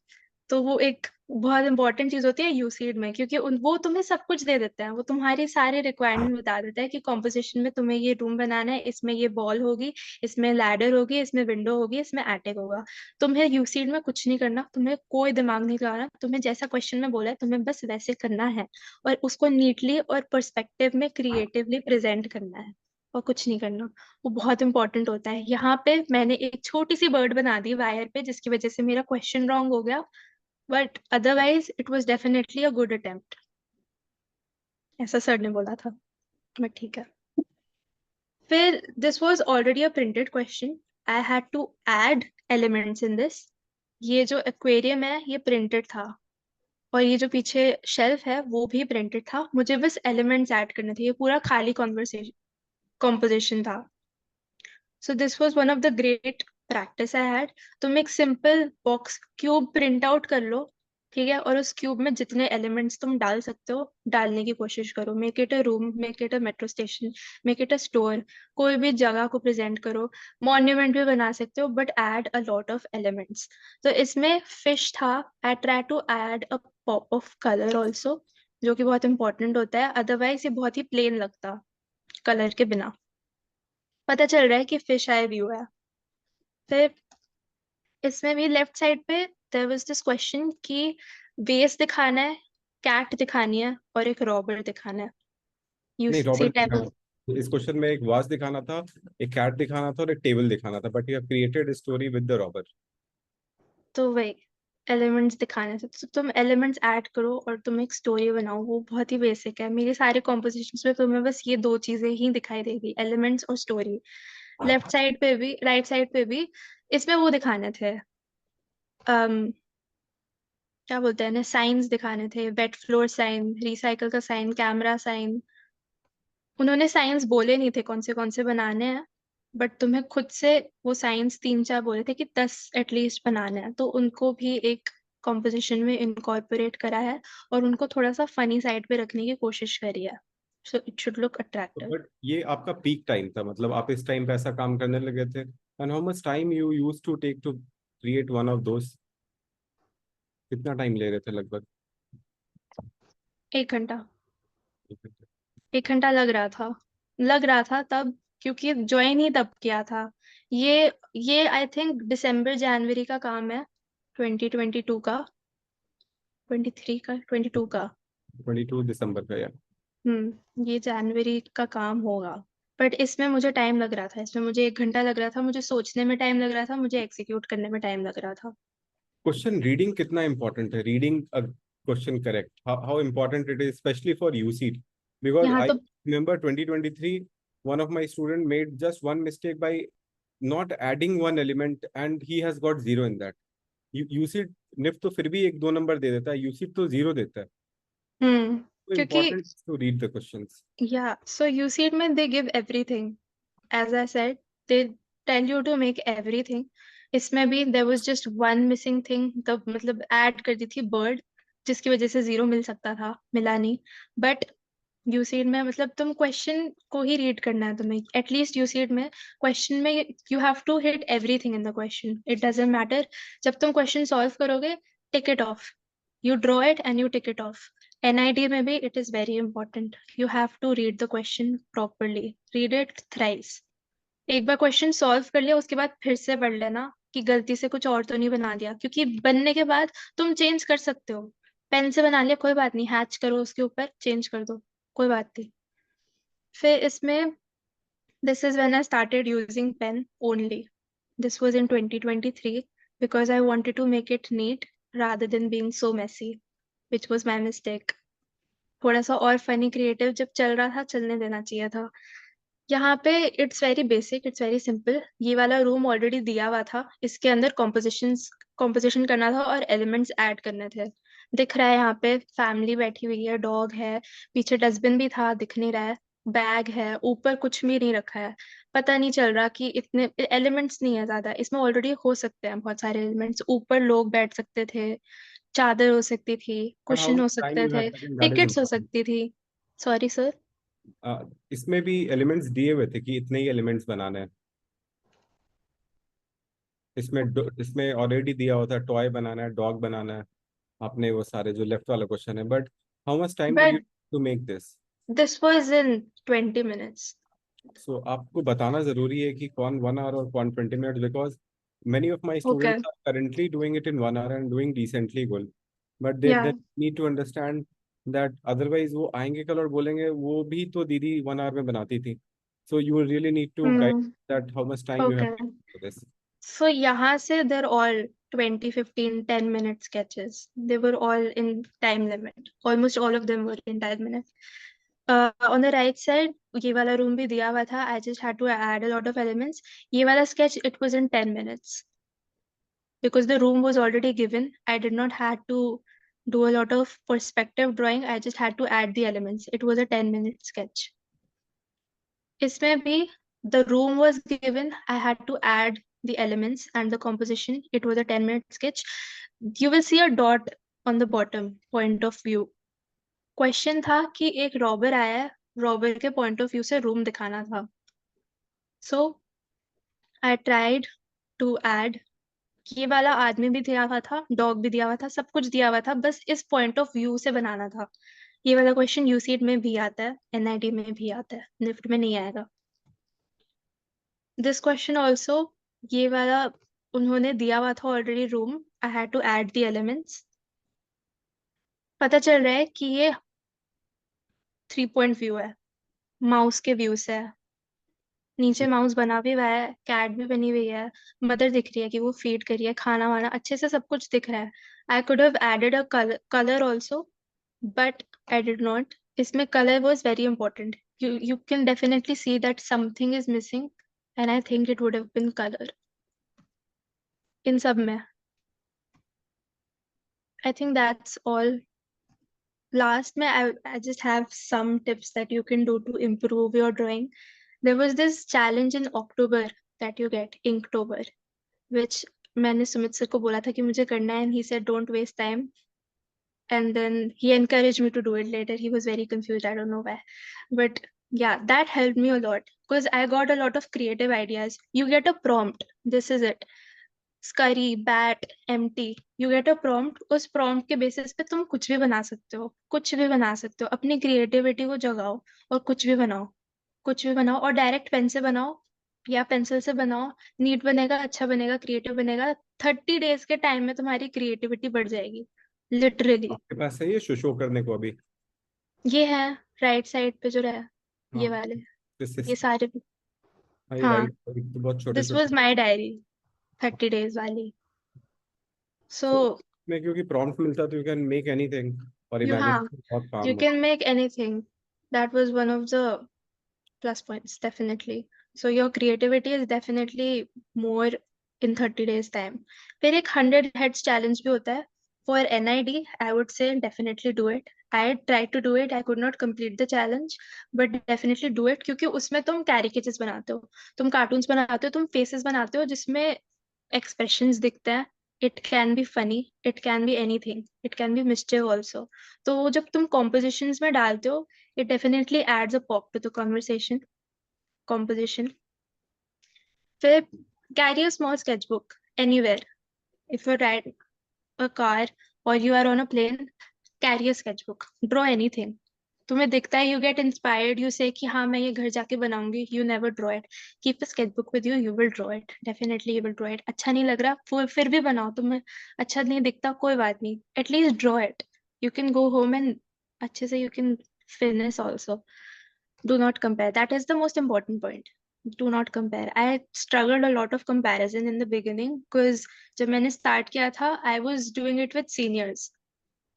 तो वो एक बहुत इंपॉर्टेंट चीज होती है यूसीड में, क्योंकि वो तुम्हें सब कुछ दे देते हैं। वो तुम्हारी सारी रिक्वायरमेंट बता देता है कि कॉम्पोजिशन में तुम्हें ये रूम बनाना है, इसमें ये बॉल होगी, इसमें लैडर होगी, इसमें विंडो होगी, इसमें एटिक होगा। तुम्हें यूसीड में कुछ नहीं करना, तुम्हें कोई दिमाग नहीं लगाना। तुम्हें जैसा क्वेश्चन में बोला है तुम्हें बस वैसे करना है, और उसको नीटली और पर्सपेक्टिव में क्रिएटिवली प्रेजेंट करना है, और कुछ नहीं करना। वो बहुत इंपॉर्टेंट होता है। यहाँ पे मैंने एक छोटी सी बर्ड बना दी वायर पे, जिसकी वजह से मेरा क्वेश्चन रॉन्ग हो गया, but otherwise it was definitely a good attempt, ऐसा सर ने बोला था। बट ठीक है। फिर this was already a printed question, I had to add elements in this. ये जो एक्वेरियम है ये प्रिंटेड था, और ये जो पीछे शेल्फ है वो भी प्रिंटेड था। मुझे बस एलिमेंट्स ऐड करने थे, ये पूरा खाली कॉन्वर्सेशन कॉम्पोजिशन था। So this was one of the great practice I had. तुम एक simple box cube print out कर लो, ठीक है, और उस क्यूब में जितने एलिमेंट्स तुम डाल सकते हो डालने की कोशिश करो। Make it a room, make it a metro station, make it a store, कोई भी जगह को प्रेजेंट करो। मॉन्यूमेंट भी बना सकते हो, but add a lot of elements. तो इसमें फिश था, I try to add a pop of colour also, जो कि बहुत इंपॉर्टेंट होता है, अदरवाइज ये बहुत ही प्लेन लगता कलर के बिना। पता चल रहा है कि फिश आई व्यू है। फिर इसमें भी लेफ्ट साइड पे देयर वाज दिस क्वेश्चन कि वेस दिखाना है, कैट दिखानी है, और एक रॉबर दिखाना है। यू नहीं, सी रॉबर्ट टेबल। इस क्वेश्चन में एक वाज दिखाना था, एक कैट दिखाना था और एक टेबल दिखाना था, but you have created story with the robber. तो वही एलिमेंट्स दिखाने से, तो तुम एलिमेंट्स ऐड करो और तुम एक स्टोरी बनाओ। वो बहुत ही बेसिक है। मेरे सारे कॉम्पोजिशंस में तुम्हें बस ये 2 चीजें ही दिखाई देगी, एलिमेंट्स और स्टोरी। लेफ्ट साइड पे भी, राइट साइड पे भी इसमें वो दिखाने थे, क्या बोलते हैं ना, साइंस दिखाने थे। वेट फ्लोर साइन, रिसाइकल का साइन, कैमरा साइन। उन्होंने साइंस बोले नहीं थे कौन से बनाने हैं, बट तुम्हें खुद से वो साइंस 3-4 बोले थे कि 10 एटलीस्ट बनाने हैं। तो उनको भी एक कॉम्पोजिशन में इनकॉर्पोरेट करा है, और उनको थोड़ा सा फनी साइड पे रखने की कोशिश करी है, so it should look attractive. But ये आपका पीक टाइम था, मतलब आप इस टाइम पे ऐसा काम करने लगे थे। And how much time you used to take to create one of those? कितना टाइम ले रहे थे लगभग? 1 घंटा। 1 घंटा लग रहा था तब, क्योंकि ज्वाइन ही तब किया था। ये आई थिंक दिसंबर जनवरी का काम है, 2022 का, 23 का, 22 का। 22 दिसंबर का, या? ये जनवरी का काम होगा। बट इसमें मुझे टाइम लग रहा था, इसमें मुझे 1 घंटा लग रहा था, मुझे सोचने में टाइम लग रहा था, मुझे एग्जीक्यूट करने में टाइम लग रहा था। क्वेश्चन रीडिंग कितना इंपॉर्टेंट है? Reading a question correct, how important it is specially for UCEED, because यहाँ आई तो remember 2023 one of my student made just one mistake by not adding one element and he has got 0 in that. यूसीट NIFT तो फिर भी 1-2 number दे देता है, यूसीट तो 0 देता है। तो क्योंकि important to read the questions. या सो यूसीड में they give everything, as I said, they tell you to make everything. इसमें भी there was just one missing thing, तब मतलब ऐड कर दी थी bird, जिसकी वजह से 0 मिल सकता था, मिला नहीं। बट यूसीड में मतलब तुम क्वेश्चन को ही रीड करना है तुम्हें, एटलीस्ट यूसीड में क्वेश्चन में you have to hit everything in the question, it doesn't matter. जब तुम क्वेश्चन सॉल्व करोगे, tick it off, you draw it and you tick it off. NID में भी it is very important, you have to read the question properly, read it thrice. एक बार question solve कर लिया उसके बाद फिर से पढ़ लेना कि गलती से कुछ और तो नहीं बना दिया, क्योंकि बनने के बाद तुम चेंज कर सकते हो। पेन से बना लिया कोई बात नहीं, हैच करो उसके ऊपर, चेंज कर दो, कोई बात नहीं। फिर इसमें this is when I started using pen only, this was in 2023। because I wanted to make it neat rather than being so messy, which was my mistake. थोड़ा सा और फनी क्रिएटिव जब चल रहा था चलने देना चाहिए था. यहाँ पे it's very basic, it's very simple. ये वाला रूम ऑलरेडी दिया हुआ था. इसके अंदर कॉम्पोजिशन करना था और एलिमेंट्स ऐड करने थे. दिख रहा है यहाँ पे फैमिली बैठी हुई है, डॉग है, पीछे डस्टबिन भी था, दिख नहीं रहा है, बैग है, ऊपर कुछ भी नहीं रखा है. पता नहीं चल रहा कि इतने एलिमेंट्स नहीं है ज्यादा इसमें. ऑलरेडी हो सकते हैं बहुत सारे एलिमेंट्स. ऊपर लोग बैठ सकते थे, चादर हो सकती थी, But how कुशन हो much time सकते you थे, had taken, that is tickets हो important. सकती थी. Sorry sir. इसमें भी एलिमेंट्स दिए हुए थे कि इतने ही एलिमेंट्स बनाने हैं. इसमें ऑलरेडी दिया हुआ था टॉय बनाना है, डॉग बनाना है. आपने वो सारे जो लेफ्ट वाला क्वेश्चन है, but how much time did you but to make this? This was in 20 minutes. So आपको बताना जरूरी है कि कौन 1 hour और कौन 20 minutes, because many of my Okay. students are currently doing it in 1 hour and doing decently good, but they Yeah. need to understand that otherwise वो आएंगे कल और बोलेंगे वो भी तो दीदी 1 hour में बनाती थी. So you really need to guide that how much time you have Okay. for this. So यहाँ से they're all 20, 15, 10-minute sketches. They were all in time limit. Almost all of them were in time limit. On the right side, ये वाला room भी दिया हुआ था. I just had to add a lot of elements. ये वाला sketch, it was in 10 minutes. Because the room was already given, I did not had to do a lot of perspective drawing. I just had to add the elements. It was a 10-minute sketch. इसमें भी the room was given, I had to add the elements and the composition. It was a 10-minute sketch. You will see a dot on the bottom, point of view. Question था कि एक robber आया है, robber के point of view से room दिखाना था. So I tried to add. ये वाला आदमी भी दिया हुआ था, डॉग भी दिया हुआ था, सब कुछ दिया हुआ था, बस इस पॉइंट ऑफ व्यू से बनाना था. ये वाला क्वेश्चन यूसीट में भी आता है, एनआईटी में भी आता है, निफ्ट में नहीं आएगा. दिस क्वेश्चन ऑल्सो, ये वाला उन्होंने दिया हुआ था already room. I had to add the elements. पता चल रहा है कि ये 3 पॉइंट व्यू है, माउस के व्यू से है. नीचे माउस बना भी हुआ है, कैट भी बनी हुई है, मदर दिख रही है कि वो फीड कर रही है, खाना वाना अच्छे से सब कुछ दिख रहा है. I could have added a colour also, but I did not. इसमें color was very important. You can definitely see that something is missing, and I think it would have been color. इन सब में. I think that's all. Last में I just have some tips that you can do to improve your drawing. There was this challenge in October that you get, Inktober, which मैंने Sumit sir को बोला था कि मुझे करना है, and he said don't waste time. And then he encouraged me to do it later. He was very confused, I don't know why, but yeah, that helped me a lot because I got a lot of creative ideas. You get a prompt, this is it, scurry, bat, empty. You get a prompt, उस prompt के basis पे तुम कुछ भी बना सकते हो, कुछ भी बना सकते हो. अपनी creativity को जगाओ और कुछ भी बनाओ, कुछ भी बनाओ. और डायरेक्ट पेन से बनाओ या पेंसिल से बनाओ, नीट बनेगा, अच्छा बनेगा, क्रिएटिव बनेगा. 30 days के टाइम में तुम्हारी क्रिएटिविटी बढ़ जाएगी, लिटरली. आपके पास है ये शो करने को अभी? ये है राइट साइड पे जो रहा, ये हाँ, वाले, this is ये सारे. ये हाँ, राइट तो बहुत छोटे दिस छोटे. वाज माय डायरी, 30 days वाली. सो में क्योंकि प्रॉम्प्ट मिलता तो यू कैन मेक एनीथिंग और you इमेजिन हाँ, बहुत काम you हो. can make anything. That was one of the plus points, definitely. So your creativity is definitely more in 30 days time. फिर एक 100 heads challenge भी होता है. For NID, I would say definitely do it. I tried to do it, I could not complete the challenge, but definitely do it क्योंकि उसमें तुम caricatures बनाते हो, तुम cartoons बनाते हो, तुम faces बनाते हो जिसमें expressions दिखते हैं. It can be funny, it can be anything, it can be mischief also. तो वो जब तुम compositions में डालते हो, it definitely adds a pop to the conversation, composition. फिर carry a small sketchbook anywhere. If you're riding a car or you are on a plane, carry a sketchbook. Draw anything. तुम्हें दिखता है, you get inspired, you say कि हाँ मैं ये घर जाके बनाऊंगी. You never draw it. Keep a sketchbook with you, you will draw it. Definitely you will draw it. अच्छा नहीं लग रहा, फिर भी बनाओ. तुम्हें अच्छा नहीं दिखता, कोई बात नहीं. At least draw it. You can go home and अच्छे से you can finish also. Do not compare. That is the most important point. Do not compare. I struggled a lot of comparison in the beginning because जब मैंने start किया था, I was doing it with seniors.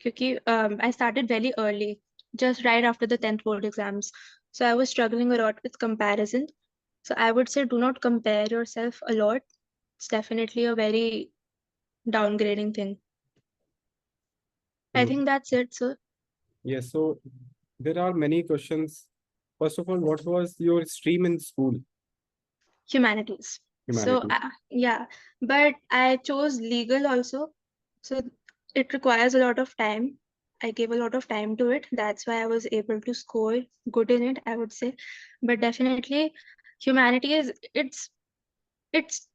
क्योंकि I started very early, just right after the 10th board exams. So I was struggling a lot with comparison. So I would say do not compare yourself a lot. It's definitely a very downgrading thing. I Mm. think that's it, sir. Yes, so there are many questions. First of all, what was your stream in school? Humanities. So Humanities. yeah, but I chose legal also. So it requires a lot of time. I gave a lot of time to it. That's why I was able to score good in it, I would say. But definitely, humanities, it's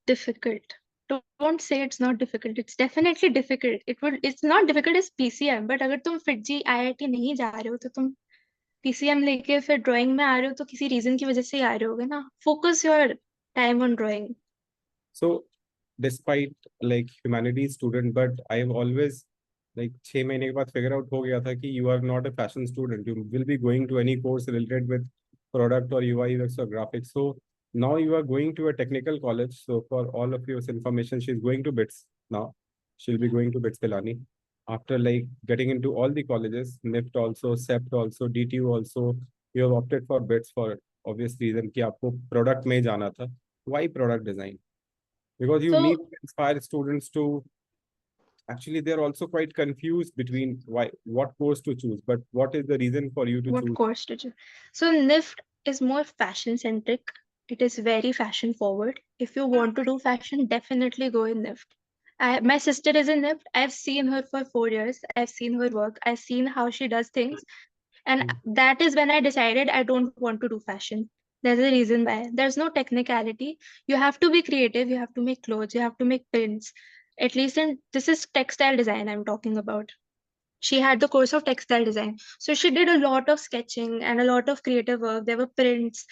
difficult. Don't say it's not difficult. It's definitely difficult. It's not difficult as PCM, but अगर तुम FIITJEE IIT नहीं जा रहे हो तो तुम PCM लेके फिर ड्राइंग में आ रहे हो तो किसी रीजन की वजह से ही आ रहे होगे ना. Focus your time on drawing. So despite like humanities student, but I have always like 6 महीने के बाद figure out हो गया था कि you are not a fashion student. You will be going to any course related with product or UI UX or graphics. So now you are going to a technical college. So for all of your information, she's going to BITS now. She'll be going to BITS Pilani. After like getting into all the colleges, NIFT also, CEPT also, DTU also, you have opted for BITS for obvious reason कि आपको product में जाना था. Why product design? Because you So need to inspire students to actually they're also quite confused between what course to choose, but what is the reason for you to what choose? course did you? So NIFT is more fashion centric. It is very fashion forward. If you want to do fashion, definitely go in NIFT. My sister is in NIFT. I've seen her for 4 years. I've seen her work. I've seen how she does things. And that is when I decided I don't want to do fashion. There's a reason why. There's no technicality. You have to be creative. You have to make clothes. You have to make prints. At least this is textile design I'm talking about. She had the course of textile design. So she did a lot of sketching and a lot of creative work. There were prints,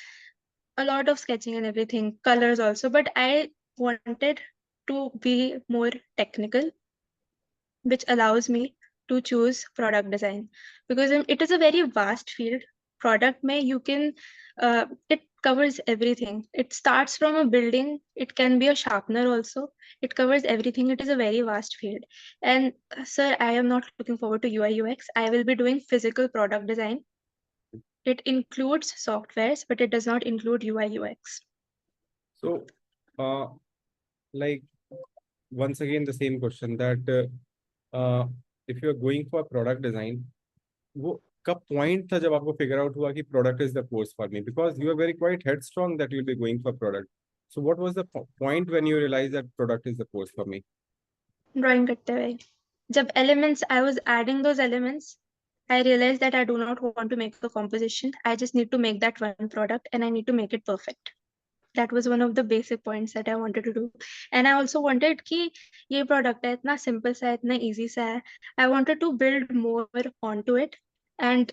a lot of sketching and everything, colors also. But I wanted to be more technical, which allows me to choose product design because it is a very vast field. Product may you can it covers everything. It starts from a building, it can be a sharpener also. It covers everything. It is a very vast field. And sir, I am not looking forward to UI UX. I will be doing physical product design. It includes softwares, but it does not include UI UX. So like once again the same question that if you're going for product design, वो कब point था जब आपको figure out हुआ कि product is the course for me? Because you are very quite headstrong that you'll be going for product. So what was the point when you realized that product is the course for me? Drawing करते हुए जब elements I was adding those elements, I realized that I do not want to make a composition. I just need to make that one product and I need to make it perfect. That was one of the basic points that I wanted to do. And I also wanted कि ये product है इतना simple सा है इतना easy सा है. I wanted to build more onto it. And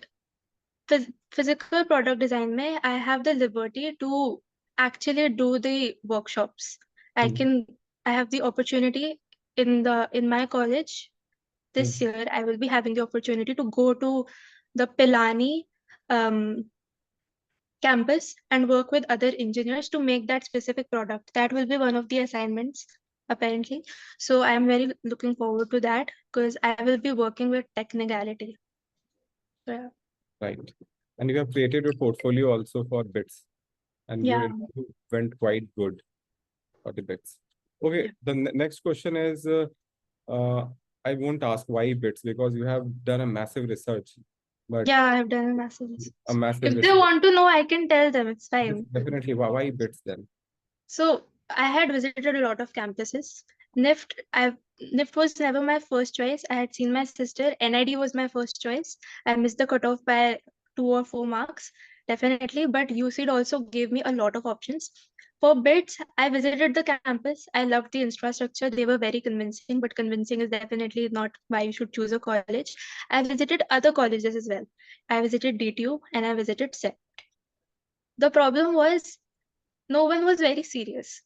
physical product design में I have the liberty to actually do the workshops. I have the opportunity in my college this year. I will be having the opportunity to go to the Pilani campus and work with other engineers to make that specific product. That will be one of the assignments, apparently. So I am very looking forward to that because I will be working with technicality. Yeah. Right. And you have created your portfolio also for BITS. And your Yeah. interview went quite good for the BITS. Okay, the next question is, I won't ask why BITS because you have done a massive research. But Yeah, I have done a massive a massive If they research. want to know, I can tell them. It's fine. Definitely, why BITS then? So I had visited a lot of campuses. NIFT was never my first choice. I had seen my sister. NID was my first choice. I missed the cutoff by 2 or 4 marks, definitely. But UCID also gave me a lot of options. For BITS, I visited the campus. I loved the infrastructure. They were very convincing, but convincing is definitely not why you should choose a college. I visited other colleges as well. I visited DTU and I visited CEPT. The problem was no one was very serious.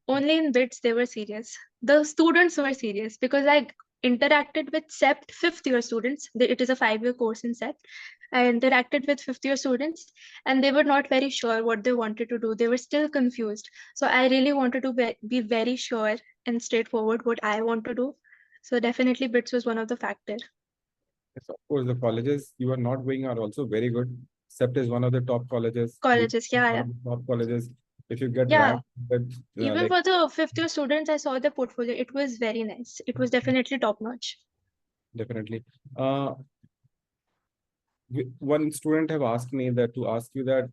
Only in BITS they were serious. The students were serious because I interacted with CEPT 5th-year students. It is a 5-year course in CEPT. I interacted with 5th-year students, and they were not very sure what they wanted to do. They were still confused. So I really wanted to be very sure and straightforward what I want to do. So definitely BITS was one of the factors. Yes, of course, the colleges you are not going are also very good. CEPT is one of the top colleges. Colleges, yeah, One yeah. of the top colleges. If you get Yeah. ranked, that Even like for the 5th-year students, I saw the portfolio. It was very nice. It was definitely top-notch. definitely. One student have asked me that to ask you that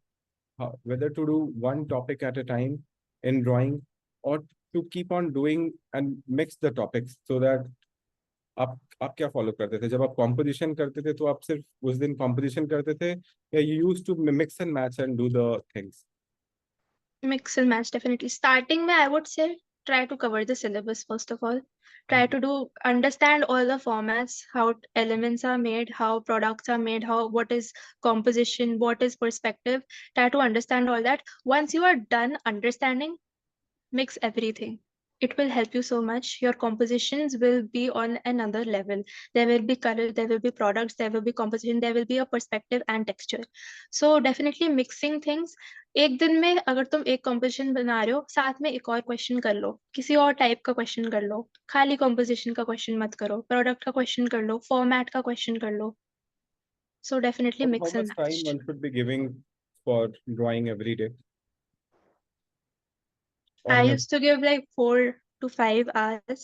whether to do one topic at a time in drawing or to keep on doing and mix the topics so that आप क्या follow करते थे जब आप composition करते थे तो आप सिर्फ उस दिन कॉम्पोजिशन करते थे या you used to mix and match and do the things Mix and match, definitely. Starting mein, I would say try to cover the syllabus first of all. Try to understand all the formats, how elements are made, how products are made, what is composition, what is perspective. Try to understand all that. Once you are done understanding, mix everything. It will help you so much. Your compositions will be on another level. There will be color, there will be products, there will be composition, there will be a perspective and texture. So definitely mixing things. एक दिन में अगर तुम एक composition बना रहे हो, साथ में एक और question कर लो, किसी और type का question कर लो, खाली composition का question मत करो, product का question कर लो, format का question कर लो. So definitely how mix and much time match. one should be giving for drawing every day or I used to give like 4 to 5 hours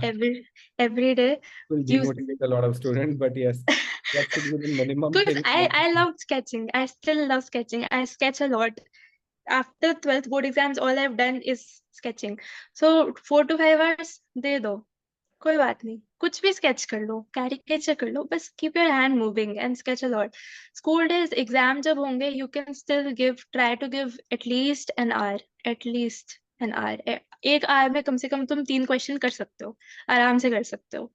every day. will demotivate a lot of students but yes that should be the minimum Because thing I loved sketching. I still love sketching. I sketch a lot. After 12th board exams, all I've done is sketching. So 4 to 5 hours दे दो. कोई बात नहीं. कुछ भी sketch कर लो, caricature कर लो, बस keep your hand moving and sketch a lot. School days, exam जब होंगे, you can still try to give at least an hour. At least an hour. एक hour में कम से कम तुम 3 question कर सकते हो. आराम से कर सकते हो.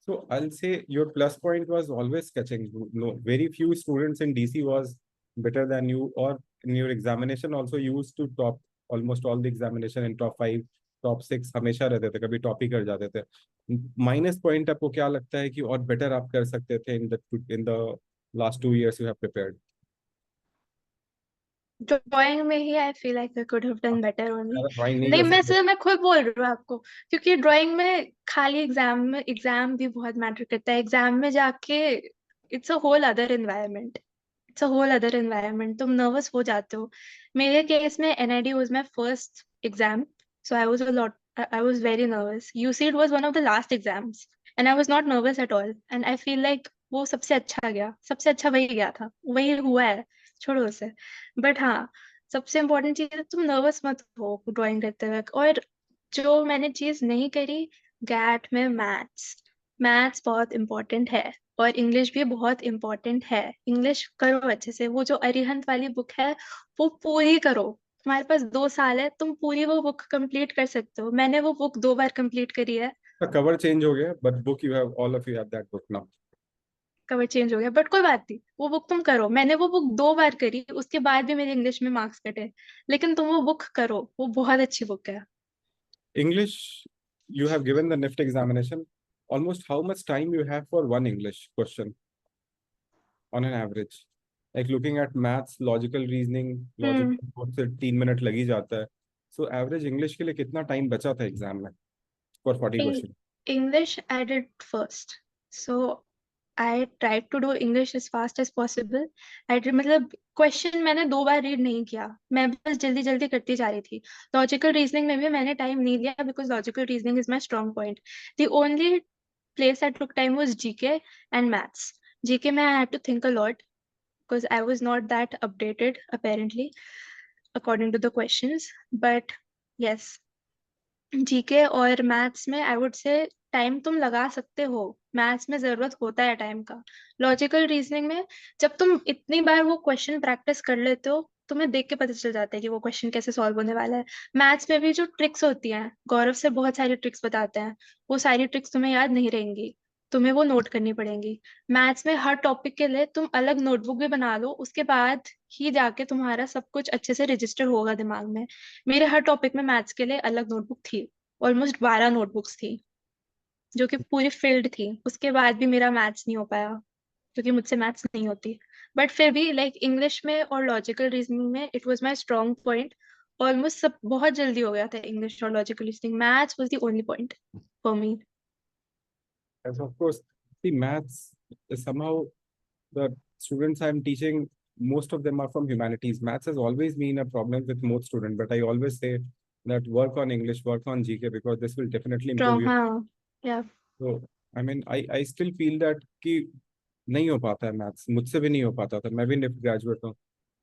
So I'll say your plus point was always sketching. No, very few students in DC was better than you, or in your examination also you used to top almost all the examination in top 5, top 6 हमेशा रहते थे, कभी top ही कर जाते थे. Minus point आपको क्या लगता है कि और बेटर आप कर सकते थे in the last 2 years you have prepared? Drawing में ही I feel like I could have done better only. ज़्यादा ड्राइंग नहीं नहीं, कर सकते. मैं खुद बोल रही हूँ आपको, क्योंकि ड्राइंग में खाली एग्जाम भी बहुत मैटर करता है. एग्जाम में जाके it's a whole other environment. It's a whole other environment. तुम नर्वस हो जाते हो. मेरे केस में NID was my first exam, so I was very nervous. UCEED was one of the last exams and I was not nervous at all. And I feel like वो सबसे अच्छा गया. सबसे अच्छा वही गया था, वही हुआ है. छोड़ो उसे. बट हाँ, सबसे इम्पोर्टेंट चीज है तुम नर्वस मत हो ड्राइंग करते वक्त. और जो मैंने चीज नहीं करी, गैट में मैथ्स बहुत इम्पोर्टेंट है और इंग्लिश भी बहुत इम्पोर्टेंट है. इंग्लिश करो अच्छे से. वो जो अरिहंत वाली बुक है वो पूरी करो. तुम्हारे पास 2 साल है, तुम पूरी वो बुक कंप्लीट कर सकते हो. मैंने वो बुक 2 बार कंप्लीट करी है. कवर चेंज हो गया but book you have all of you have that book now. Cover change हो गया बट कोई बात नहीं, वो बुक तुम करो. मैंने वो बुक 2 बार करी, उसके बाद भी मेरे इंग्लिश में मार्क्स कटे. लेकिन तुम वो बुक करो, वो बहुत अच्छी बुक है. English, you have given the NIFT examination. Almost how much time you have for one English question on an average? Like looking at maths, logical reasoning, logical से 3 मिनट लग ही जाता है. So average English के लिए कितना time बचा था exam में for 40 question? English I did first, so I tried to do English as fast as possible. मतलब क्वेश्चन मैंने 2 बार रीड नहीं किया, मैं बस जल्दी जल्दी करती जा रही थी. लॉजिकल रीजनिंग में भी मैंने टाइम नहीं लिया because logical reasoning is my strong point. The only place I took time was GK and maths. GK में I had to think a lot because I was not that updated apparently according to the questions. But yes, GK और maths में I would से time तुम लगा सकते हो. Maths में जरूरत होता है टाइम का. लॉजिकल रीजनिंग में जब तुम इतनी बार वो क्वेश्चन प्रैक्टिस कर लेते हो, तुम्हें देख के पता चल जाता है कि वो क्वेश्चन कैसे सॉल्व होने वाला है. मैथ्स में भी जो ट्रिक्स होती हैं, गौरव से बहुत सारी ट्रिक्स बताते हैं. वो सारी ट्रिक्स तुम्हें याद नहीं रहेंगी, तुम्हें वो नोट करनी पड़ेंगी. मैथ्स में हर टॉपिक के लिए तुम अलग नोटबुक भी बना लो, उसके बाद ही जाके तुम्हारा सब कुछ अच्छे से रजिस्टर होगा दिमाग में. मेरे हर टॉपिक में मैथ्स के लिए अलग नोटबुक थी. ऑलमोस्ट 12 नोटबुक्स थी. जो कि पूरी फील्ड थी, उसके बाद भी मेरा मैथ्स नहीं हो पाया क्योंकि मुझसे मैथ्स नहीं होती। बट फिर भी लाइक इंग्लिश में और लॉजिकल रीजनिंग में it was my strong point. Almost सब बहुत जल्दी हो गया था इंग्लिश और logical reasoning, maths was the only point for me. As of course, the maths is somehow the students I'm teaching, most of them are from humanities. Maths has always been a problem with most students, but I always say that work on English, work on GK because this will definitely improve strong, you. हाँ, या So, I mean, I still feel that कि नहीं हो पाता है maths, मुझसे भी नहीं हो पाता था, मैं भी निफ्ट ग्रेजुएट हूँ,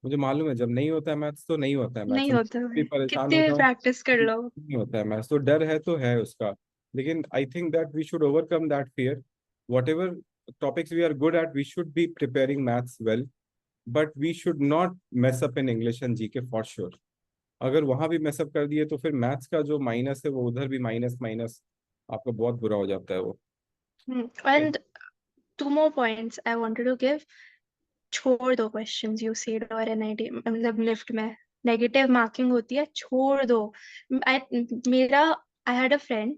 मुझे मालूम है जब नहीं होता है मैथ्स तो नहीं होता है मैथ्स, नहीं होता भी है, परेशान कितने हो भी जाऊँ प्रैक्टिस कर लो। नहीं होता है मैथ्स, तो डर है तो है उसका। लेकिन I think that we should overcome that fear, whatever topics we are good at we should be preparing maths well, but we should not mess up in English and GK for sure. अगर वहां भी mess up कर दिए तो फिर maths का जो minus है वो उधर भी माइनस माइनस आपका बहुत बुरा हो जाता है वो। And two more points I wanted to give. छोड़ दो क्वेश्चंस यू सेड और एनआईटी मतलब लिफ्ट में नेगेटिव मार्किंग होती है, छोड़ दो। मेरा आई had a friend,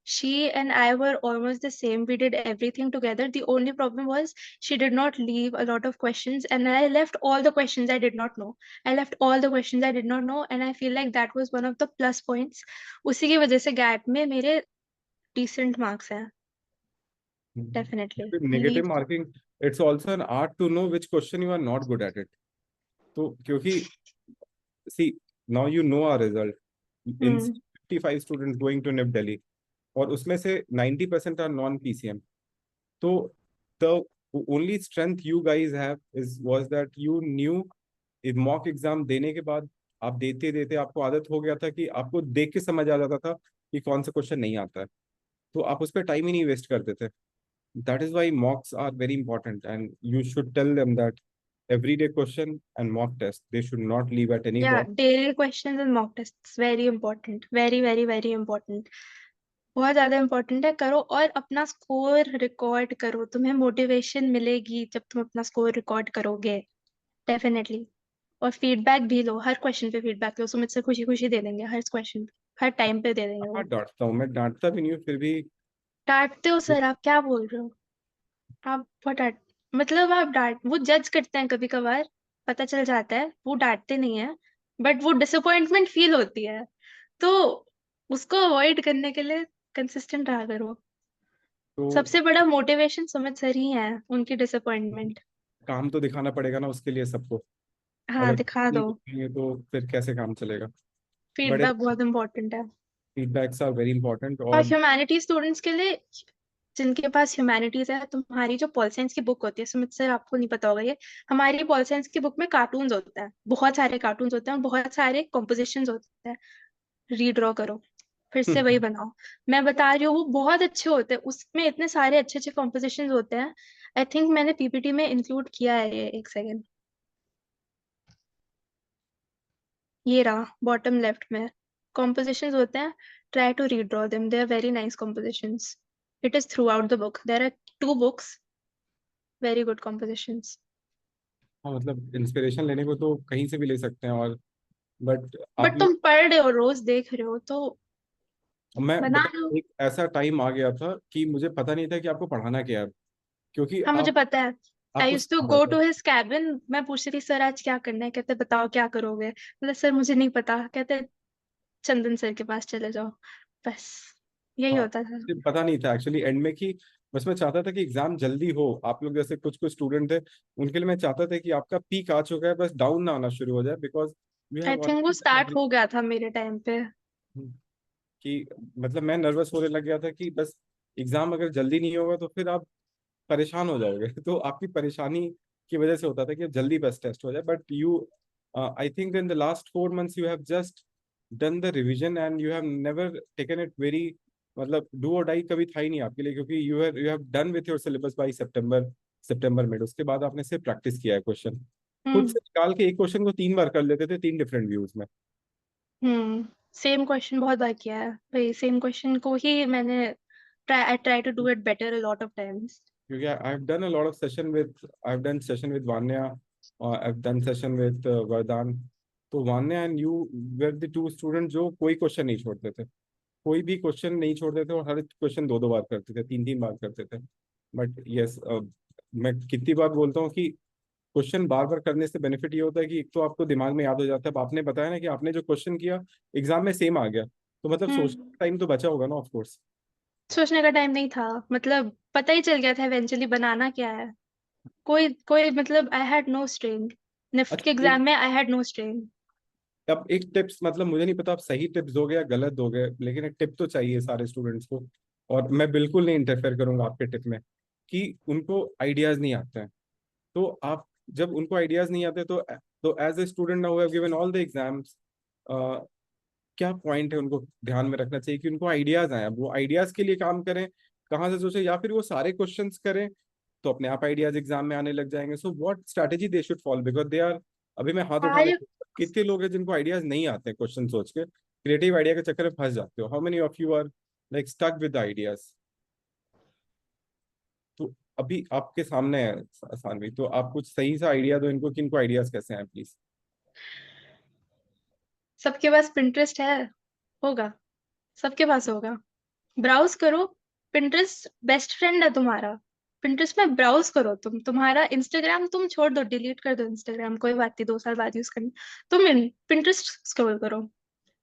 she and I were almost the same. We did everything together. The only problem was she did not leave a lot of questions, and I left all the questions I did not know. I left all the questions I did not know, and I feel like that was one of the plus points. उसी की वजह से gate में मेरे decent marks हैं, definitely. Negative Leave. Marking, it's also an art to know which question you are not good at इट। तो क्योंकि see now you know our result in Hmm. 55 students going to NIFT Delhi और उसमें से 90% are non PCM. तो the only strength you guys have is was that you knew mock exam देने के बाद आप देते देते आपको आदत हो गया था कि आपको देख के समझ आ जाता था कि कौन सा क्वेश्चन नहीं आता है, तो आप उस पर टाइम ही नहीं वेस्ट करते थे। That is why mocks are very important, and you should tell them that everyday question and mock test, they should not leave at any Yeah, cost. daily questions and mock tests very important, very very very important. बहुत ज्यादा important है, करो और अपना score record करो, तुम्हें motivation मिलेगी जब तुम अपना स्कोर रिकॉर्ड करोगे, डेफिनेटली। और फीडबैक भी लो, हर क्वेश्चन पे फीडबैक लो, सुमित से खुशी खुशी दे देंगे हर क्वेश्चन, हर टाइम पे दे देंगे हाँ वो। डांटता हूँ, मैं डांटता भी नहीं हूँ फिर भी। डांटते हो सर, आप क्या बोल रहे हो? आप बहुत डांट, मतलब आप डांट, वो जज करते हैं कभी कभार, पता चल जाता है, वो डांटते नहीं है, बट वो डिसअपॉइंटमेंट फील होती है, तो उसको अवॉइड करने के लिए कंसिस्टेंट रहा करो। तो सबसे बड़ा मोटिवेशन सुमित सर ही है, उनकी डिसअपॉइंटमेंट। काम तो दिखाना पड़ेगा ना उसके लिए सबको, हाँ, अगर दिखा नहीं दो। दिखाएंगे तो फिर कैसे काम चलेगा। बड़े फीडबैक बहुत इंपॉर्टेंट है। Feedbacks are very important. और और ह्यूमैनिटी स्टूडेंट्स के लिए, जिनके पास ह्यूमैनिटीज है, तुम्हारी जो पॉल साइंस की बुक होती है, सुमित सर आपको नहीं पता होगा ये, हमारी पॉल साइंस की बुक में कार्टून्स होते हैं, बहुत सारे कार्टून्स होते हैं और बहुत सारे कॉम्पोजिशंस होते हैं। रीड्रॉ करो, फिर से वही बनाओ। मैं बता रही हूँ वो बहुत अच्छे होते हैं, उसमें इतने सारे अच्छे अच्छे कॉम्पोजिशंस होते हैं। आई थिंक मैंने पीपीटी में इंक्लूड किया है ये, एक सेकेंड, ये रहा बॉटम लेफ्ट में कॉम्पोजिशंस होते हैं। Try to redraw them, they are very nice compositions. It is through the book, there are 2 books, very good compositions. हाँ मतलब इंस्पिरेशन लेने को तो कहीं से भी ले सकते हैं, और बट आप बट लोग, तुम पढ़ रहे हो, रोज देख रहे हो, तो मैं बना बता, लो। एक ऐसा टाइम आ गया था कि मुझे पता नहीं था कि आपको पढ़ाना क्या है, क्योंकि हाँ, मुझे आप पता है। आई आपको यूज्ड टू सिखा रहा गो था। टू हिज कैबिन, मैं पूछती थी सर आज क्या करना है, कहते बताओ क्या करोगे, मतलब सर मुझे नहीं पता, कहते चंदन सर के पास चले जाओ, बस यही हाँ होता था। मुझे पता नहीं था एक्चुअली एंड में कि बस मैं चाहता था कि एग्जाम जल्दी हो। आप लोग जैसे कुछ कुछ स्टूडेंट थे उनके लिए मैं चाहता था कि आपका पीक आ चुका है, बस डाउन ना आना शुरू हो जाए, because we I have think वो ऑलरेडी डन स्टार्ट एवरी, हो गया था मेरे टाइम पे। कि मतलब मैं नर्वस होने लग गया था कि बस एग्जाम अगर जल्दी नहीं होगा तो फिर आप परेशान हो जाओगे तो आपकी परेशानी की वजह से होता था कि अब जल्दी बस टेस्ट हो जाए, but you I think in the last 4 months you have just done the revision and you have never taken it very, मतलब डू और डाई कभी था ही नहीं आपके लिए, क्योंकि you have done with your syllabus by September mid. उसके बाद आपने सिर्फ प्रैक्टिस किया है क्वेश्चन, खुद हम्म। से निकाल के एक क्वेश्चन को 3 बार कर लेते थे 3 डिफरेंट व्यूज में। सेम क्वेश्चन बहुत बार किया है भाई, सेम क्वेश्चन को ही मैंने try to do it better a lot of times. क्योंकि I've done a lot of session with, I've done session with Vanya, I've done session with Vardhan। तो Vanya and you were the 2 student जो कोई question नहीं छोड़ते थे, कोई भी question नहीं छोड़ते थे और हर क्वेश्चन 2-2 बार करते थे, 3-3 बार करते थे। बट यस, मैं कितनी बार बोलता हूँ कि क्वेश्चन बार बार करने से बेनिफिट ये होता है कि एक तो आपको दिमाग में याद हो जाता है। अब आपने बताया ना कि आपने जो क्वेश्चन किया एग्जाम में सेम आ गया, तो मतलब सोचने का टाइम तो बचा होगा ना, ऑफ कोर्स। सोचने का टाइम नहीं था, मतलब पता ही चल गया था इवेंचुअली बनाना क्या है। कोई कोई मतलब I had no strain. NIFT के अच्छा, एक एग्जाम में आई हैड नो स्ट्रेन। अब एक टिप्स, मतलब मुझे नहीं पता आप सही टिप्स दोगे या गलत दोगे, लेकिन एक टिप तो चाहिए सारे स्टूडेंट्स को। और मैं बिल्कुल नहीं इंटरफेयर करूंगा आपके टिप में, कि उनको आइडियाज नहीं आते हैं। तो आप, जब उनको आइडियाज नहीं आते तो as a student now have given all the exams, क्या पॉइंट है उनको ध्यान में रखना चाहिए कि उनको आइडियाज आए। अब वो आइडियाज के लिए काम करें, कहाँ से सोचे, या फिर वो सारे क्वेश्चंस करें तो अपने आप आइडियाज एग्जाम में आने लग जाएंगे। So what strategy they should follow, because they are, अभी मैं हाथ उठा सारे लेता हूँ, कितने लोग हैं जिनको आइडियाज नहीं आते क्वेश्चन सोच के, क्रिएटिव आइडिया के चक्कर में फंस जाते हो। How many of you are like stuck with ideas? तो अभी आपके सामने है सानवी, तो आप कुछ सही सा आइडिया दो इनको कि इनको आइडियाज कैसे हैं प्लीज। सबके पास पिंटरेस्ट है, होगा, सबके पास होगा। ब्राउज करो, पिंटरेस्ट बेस्ट फ्रेंड है तुम्हारा। पिंटरेस्ट में ब्राउज करो, तुम्हारा इंस्टाग्राम तुम छोड़ दो, डिलीट कर दो इंस्टाग्राम, कोई बात नहीं, 2 साल बाद यूज करनी। तुम पिंटरेस्ट स्क्रॉल करो।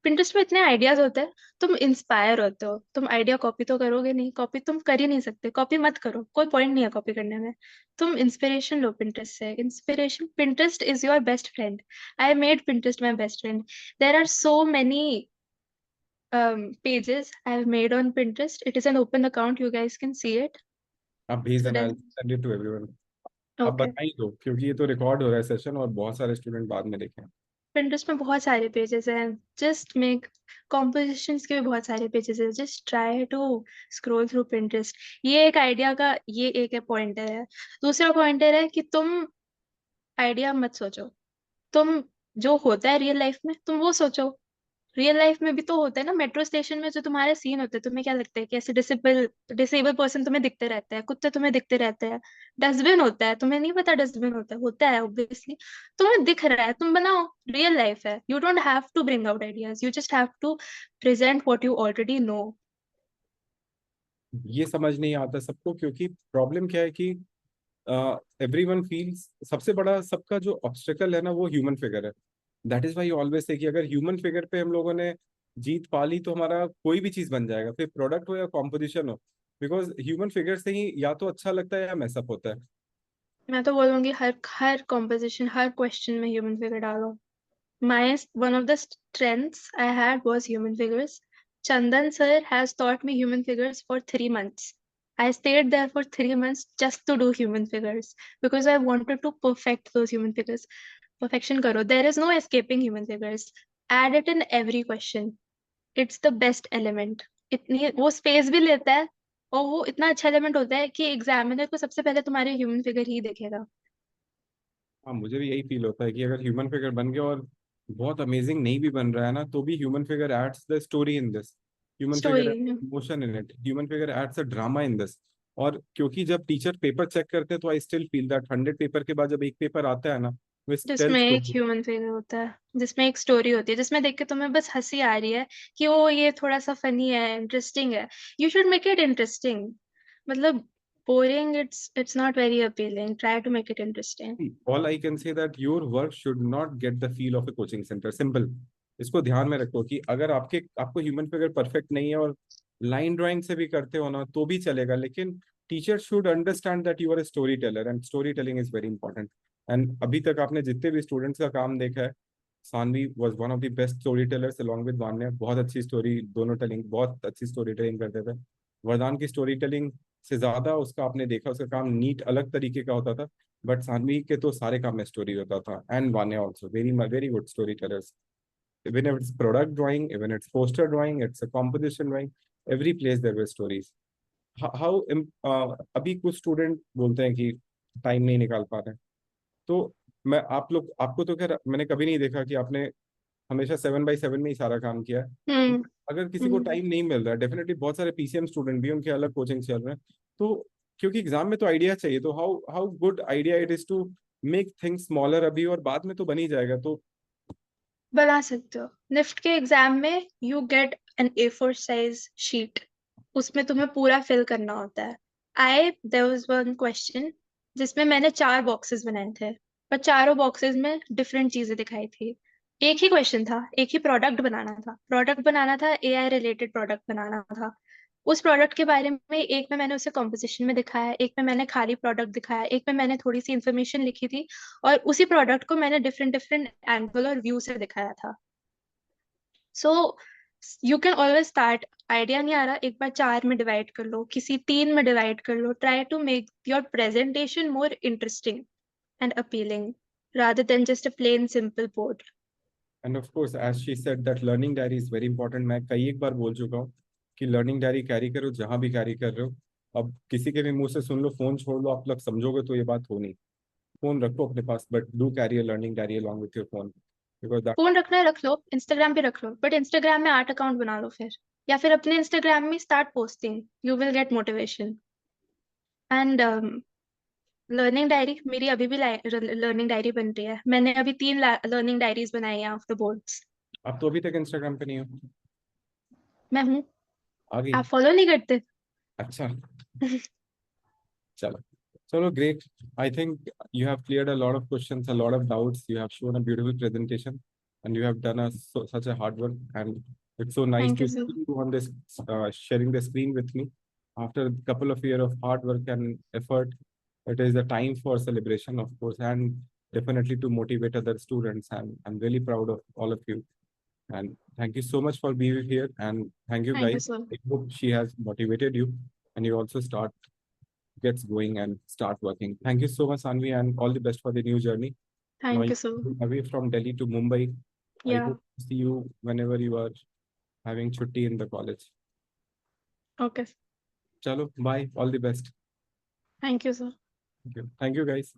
पिंटरेस्ट में इतने आइडियाज होते हैं, तुम इंस्पायर होते हो। तुम आइडिया कॉपी तो करोगे नहीं, कॉपी तुम कर ही नहीं सकते, कॉपी मत करो, कोई पॉइंट नहीं है कॉपी करने में। तुम इंस्पिरेशन लो पिंटरेस्ट से, inspiration. Pinterest is your best friend. I made Pinterest my best friend. There are so many pages I've made on Pinterest. It is an open account. You guys can see it. आप भेज So देना, then, send it to everyone. आप okay. बताइए दो, क्योंकि ये तो record हो रहा है सेशन और बहुत सारे स्टूडेंट बाद में देखें। Pinterest में बहुत सारे पेजेस हैं। Just make compositions के भी बहुत सारे पेजेस हैं। Just try to scroll through Pinterest. ये एक आइडिया का ये एक पॉइंटर है। दूसरा पॉइंटर है कि तुम आइडिया मत सोचो। तुम जो होता है रियल लाइफ में तुम वो सोचो। रियल लाइफ में भी तो होता है ना, मेट्रो स्टेशन में जो तुम्हारे सीन होते हैं, तुम्हें क्या लगता है कि ऐसे डिसेबल पर्सन तुम्हें दिखते रहते हैं, कुत्ते तुम्हें दिखते रहते हैं, डस्टबिन होता है, तुम्हें नहीं पता डस्टबिन होता है ऑब्वियसली। तुम्हें दिख रहा है, तुम बनाओ। रियल लाइफ है, you don't have to bring out ideas, you just have to present what you already know. ये समझ नहीं आता सबको, क्योंकि प्रॉब्लम क्या है कि एवरीवन फील्स, सबसे बड़ा सबका जो ऑब्स्टेकल है ना वो ह्यूमन फिगर है। That is why always say कि अगर ह्यूमन फिगर पे हम लोगों ने जीत पा ली तो हमारा कोई भी चीज बन जाएगा, फिर प्रोडक्ट हो या कॉम्पोजिशन हो। बिकॉज ह्यूमन फिगर से ही या तो अच्छा लगता है या मैसअप होता है। मैं तो बोलूंगी हर हर कॉम्पोजिशन, हर क्वेश्चन में ह्यूमन फिगर डालो। My one of the strengths I had was human figures. Chandan sir has taught me human figures for 3 months. I stayed there for 3 months just to do human figures because I wanted to perfect those human figures. Perfection karo. There is no escaping human figures. Add it in every question. It's the best element. इतनी वो space भी लेता है और वो इतना अच्छा element होता है कि एग्जामिनर को सबसे पहले तुम्हारे ह्यूमन फिगर ही देखेगा। हाँ, मुझे भी यही फील होता है कि अगर ह्यूमन फिगर बन गया और बहुत अमेजिंग नहीं भी बन रहा है ना, तो भी human figure adds the story in this, human figure story. Emotion in it, human figure adds a drama in this. और क्योंकि जब टीचर पेपर चेक करते हैं तो I still feel that 100 paper के बाद जब एक पेपर आता है ना, वो टेल जिसमें एक स्टोरी। ह्यूमन फिगर होता है, जिसमें एक स्टोरी होती है, जिसमें देख के तुम्हें बस हंसी आ रही है कि ओ ये थोड़ा सा फनी है, इंटरेस्टिंग है। You should make it interesting. मतलब boring, it's not very appealing, try to make it interesting. All I can say that your work should not get the feel of a coaching centre, simple. इसको ध्यान में रखो कि अगर आपको human figure perfect नहीं है और लाइन ड्राइंग से भी करते हो ना तो भी चलेगा, लेकिन teacher should understand that you are a story teller and story telling is very important. And अभी तक आपने जितने भी स्टूडेंट्स का काम देखा है, Saanvi was one of the best story tellers along with Vanya. बहुत अच्छी स्टोरी, दोनों टेलिंग, बहुत अच्छी स्टोरी टेलिंग करते थे। वरदान की स्टोरी टेलिंग से ज्यादा उसका आपने देखा, उसका काम नीट अलग तरीके का होता था, बट सानवी के तो सारे काम में स्टोरी होता था। And Vanya also very very good story tellers, even if it's product drawing, even it's poster drawing, it's a composition drawing, every place there were stories. अभी कुछ स्टूडेंट बोलते हैं कि टाइम नहीं निकाल पा रहे हैं। तो मैं आप लोग, आपको तो खैर मैंने कभी नहीं देखा कि आपने हमेशा 7x7 में ही सारा काम किया है। हम्म। अगर किसी को हम्म। टाइम नहीं मिल रहा है, डेफिनेटली बहुत सारे पीसीएम स्टूडेंट भी, उनके अलग कोचिंग चल रहे हैं। तो क्योंकि एग्जाम में तो आइडिया चाहिए, तो how how good idea it is to make things smaller अभी, और बाद में तो बन ही जाएगा। तो बना सकते हो। निफ्ट के एग्जाम में you get an A4 size sheet, उसमें तुम्हें पूरा फिल करना होता है। देयर वाज वन क्वेश्चन जिसमें मैंने 4 बॉक्सेस बनाए थे, पर चारों बॉक्सेस में डिफरेंट चीजें दिखाई थी। एक ही क्वेश्चन था, एक ही प्रोडक्ट बनाना था, AI रिलेटेड प्रोडक्ट बनाना था। उस प्रोडक्ट के बारे में एक में मैंने उसे कॉम्पोजिशन में दिखाया, एक में मैंने खाली प्रोडक्ट दिखाया, एक में मैंने थोड़ी सी इंफॉर्मेशन लिखी थी, और उसी प्रोडक्ट को मैंने डिफरेंट डिफरेंट एंगल और व्यू से दिखाया था। So you can always start, idea नहीं आ रहा, एक बार 4 में डिवाइड कर लो, किसी 3 में डिवाइड कर लो, try to make your presentation more interesting and appealing rather than just a plain simple board. And of course, as she said, that learning diary is very important. मैं कई एक बार बोल चुका हूँ कि लर्निंग डायरी कैरी करो जहां भी कैरी कर रहे हो। अब किसी के भी मुंह से सुन लो, फोन छोड़ लो, आप लोग समझोगे तो ये बात हो नहीं। फोन रखो अपने पास, but do carry a learning diary along with your phone because that phone रखना है रख लो, इंस्टाग्राम पे रख लो, बट इंस्टाग्राम में 8 अकाउंट बना लो फिर, या फिर अपने इंस्टाग्राम में start posting, you will get motivation. And learning diary, मेरी अभी भी लर्निंग डायरी बन रही है। मैंने अभी 3 लर्निंग डायरीज बनाई हैं ऑफ द बोर्ड्स। आप तो अभी तक इंस्टाग्राम पे नहीं हो। मैं हूँ, आ गई। आप फॉलो नहीं करते? अच्छा, चलो चलो, great. I think you have cleared a lot of questions, a lot of doubts. You have shown a beautiful presentation, and you have done such a hard work. And it's so nice Thank you, to sir. see you on this, sharing the screen with me. After a couple of years of hard work and effort, it is a time for celebration, of course, and definitely to motivate other students. And I'm really proud of all of you. And thank you so much for being here. And thank you, Thank you, guys. sir. I hope she has motivated you, and you also gets going and start working. Thank you so much, Anvi, and all the best for the new journey. Now Thank you, you're sir. away from Delhi to Mumbai. I Yeah. hope to see you whenever you are having chutti in the college. Okay. Chalo, bye. All the best. Thank you, sir. Thank you. Thank you, guys.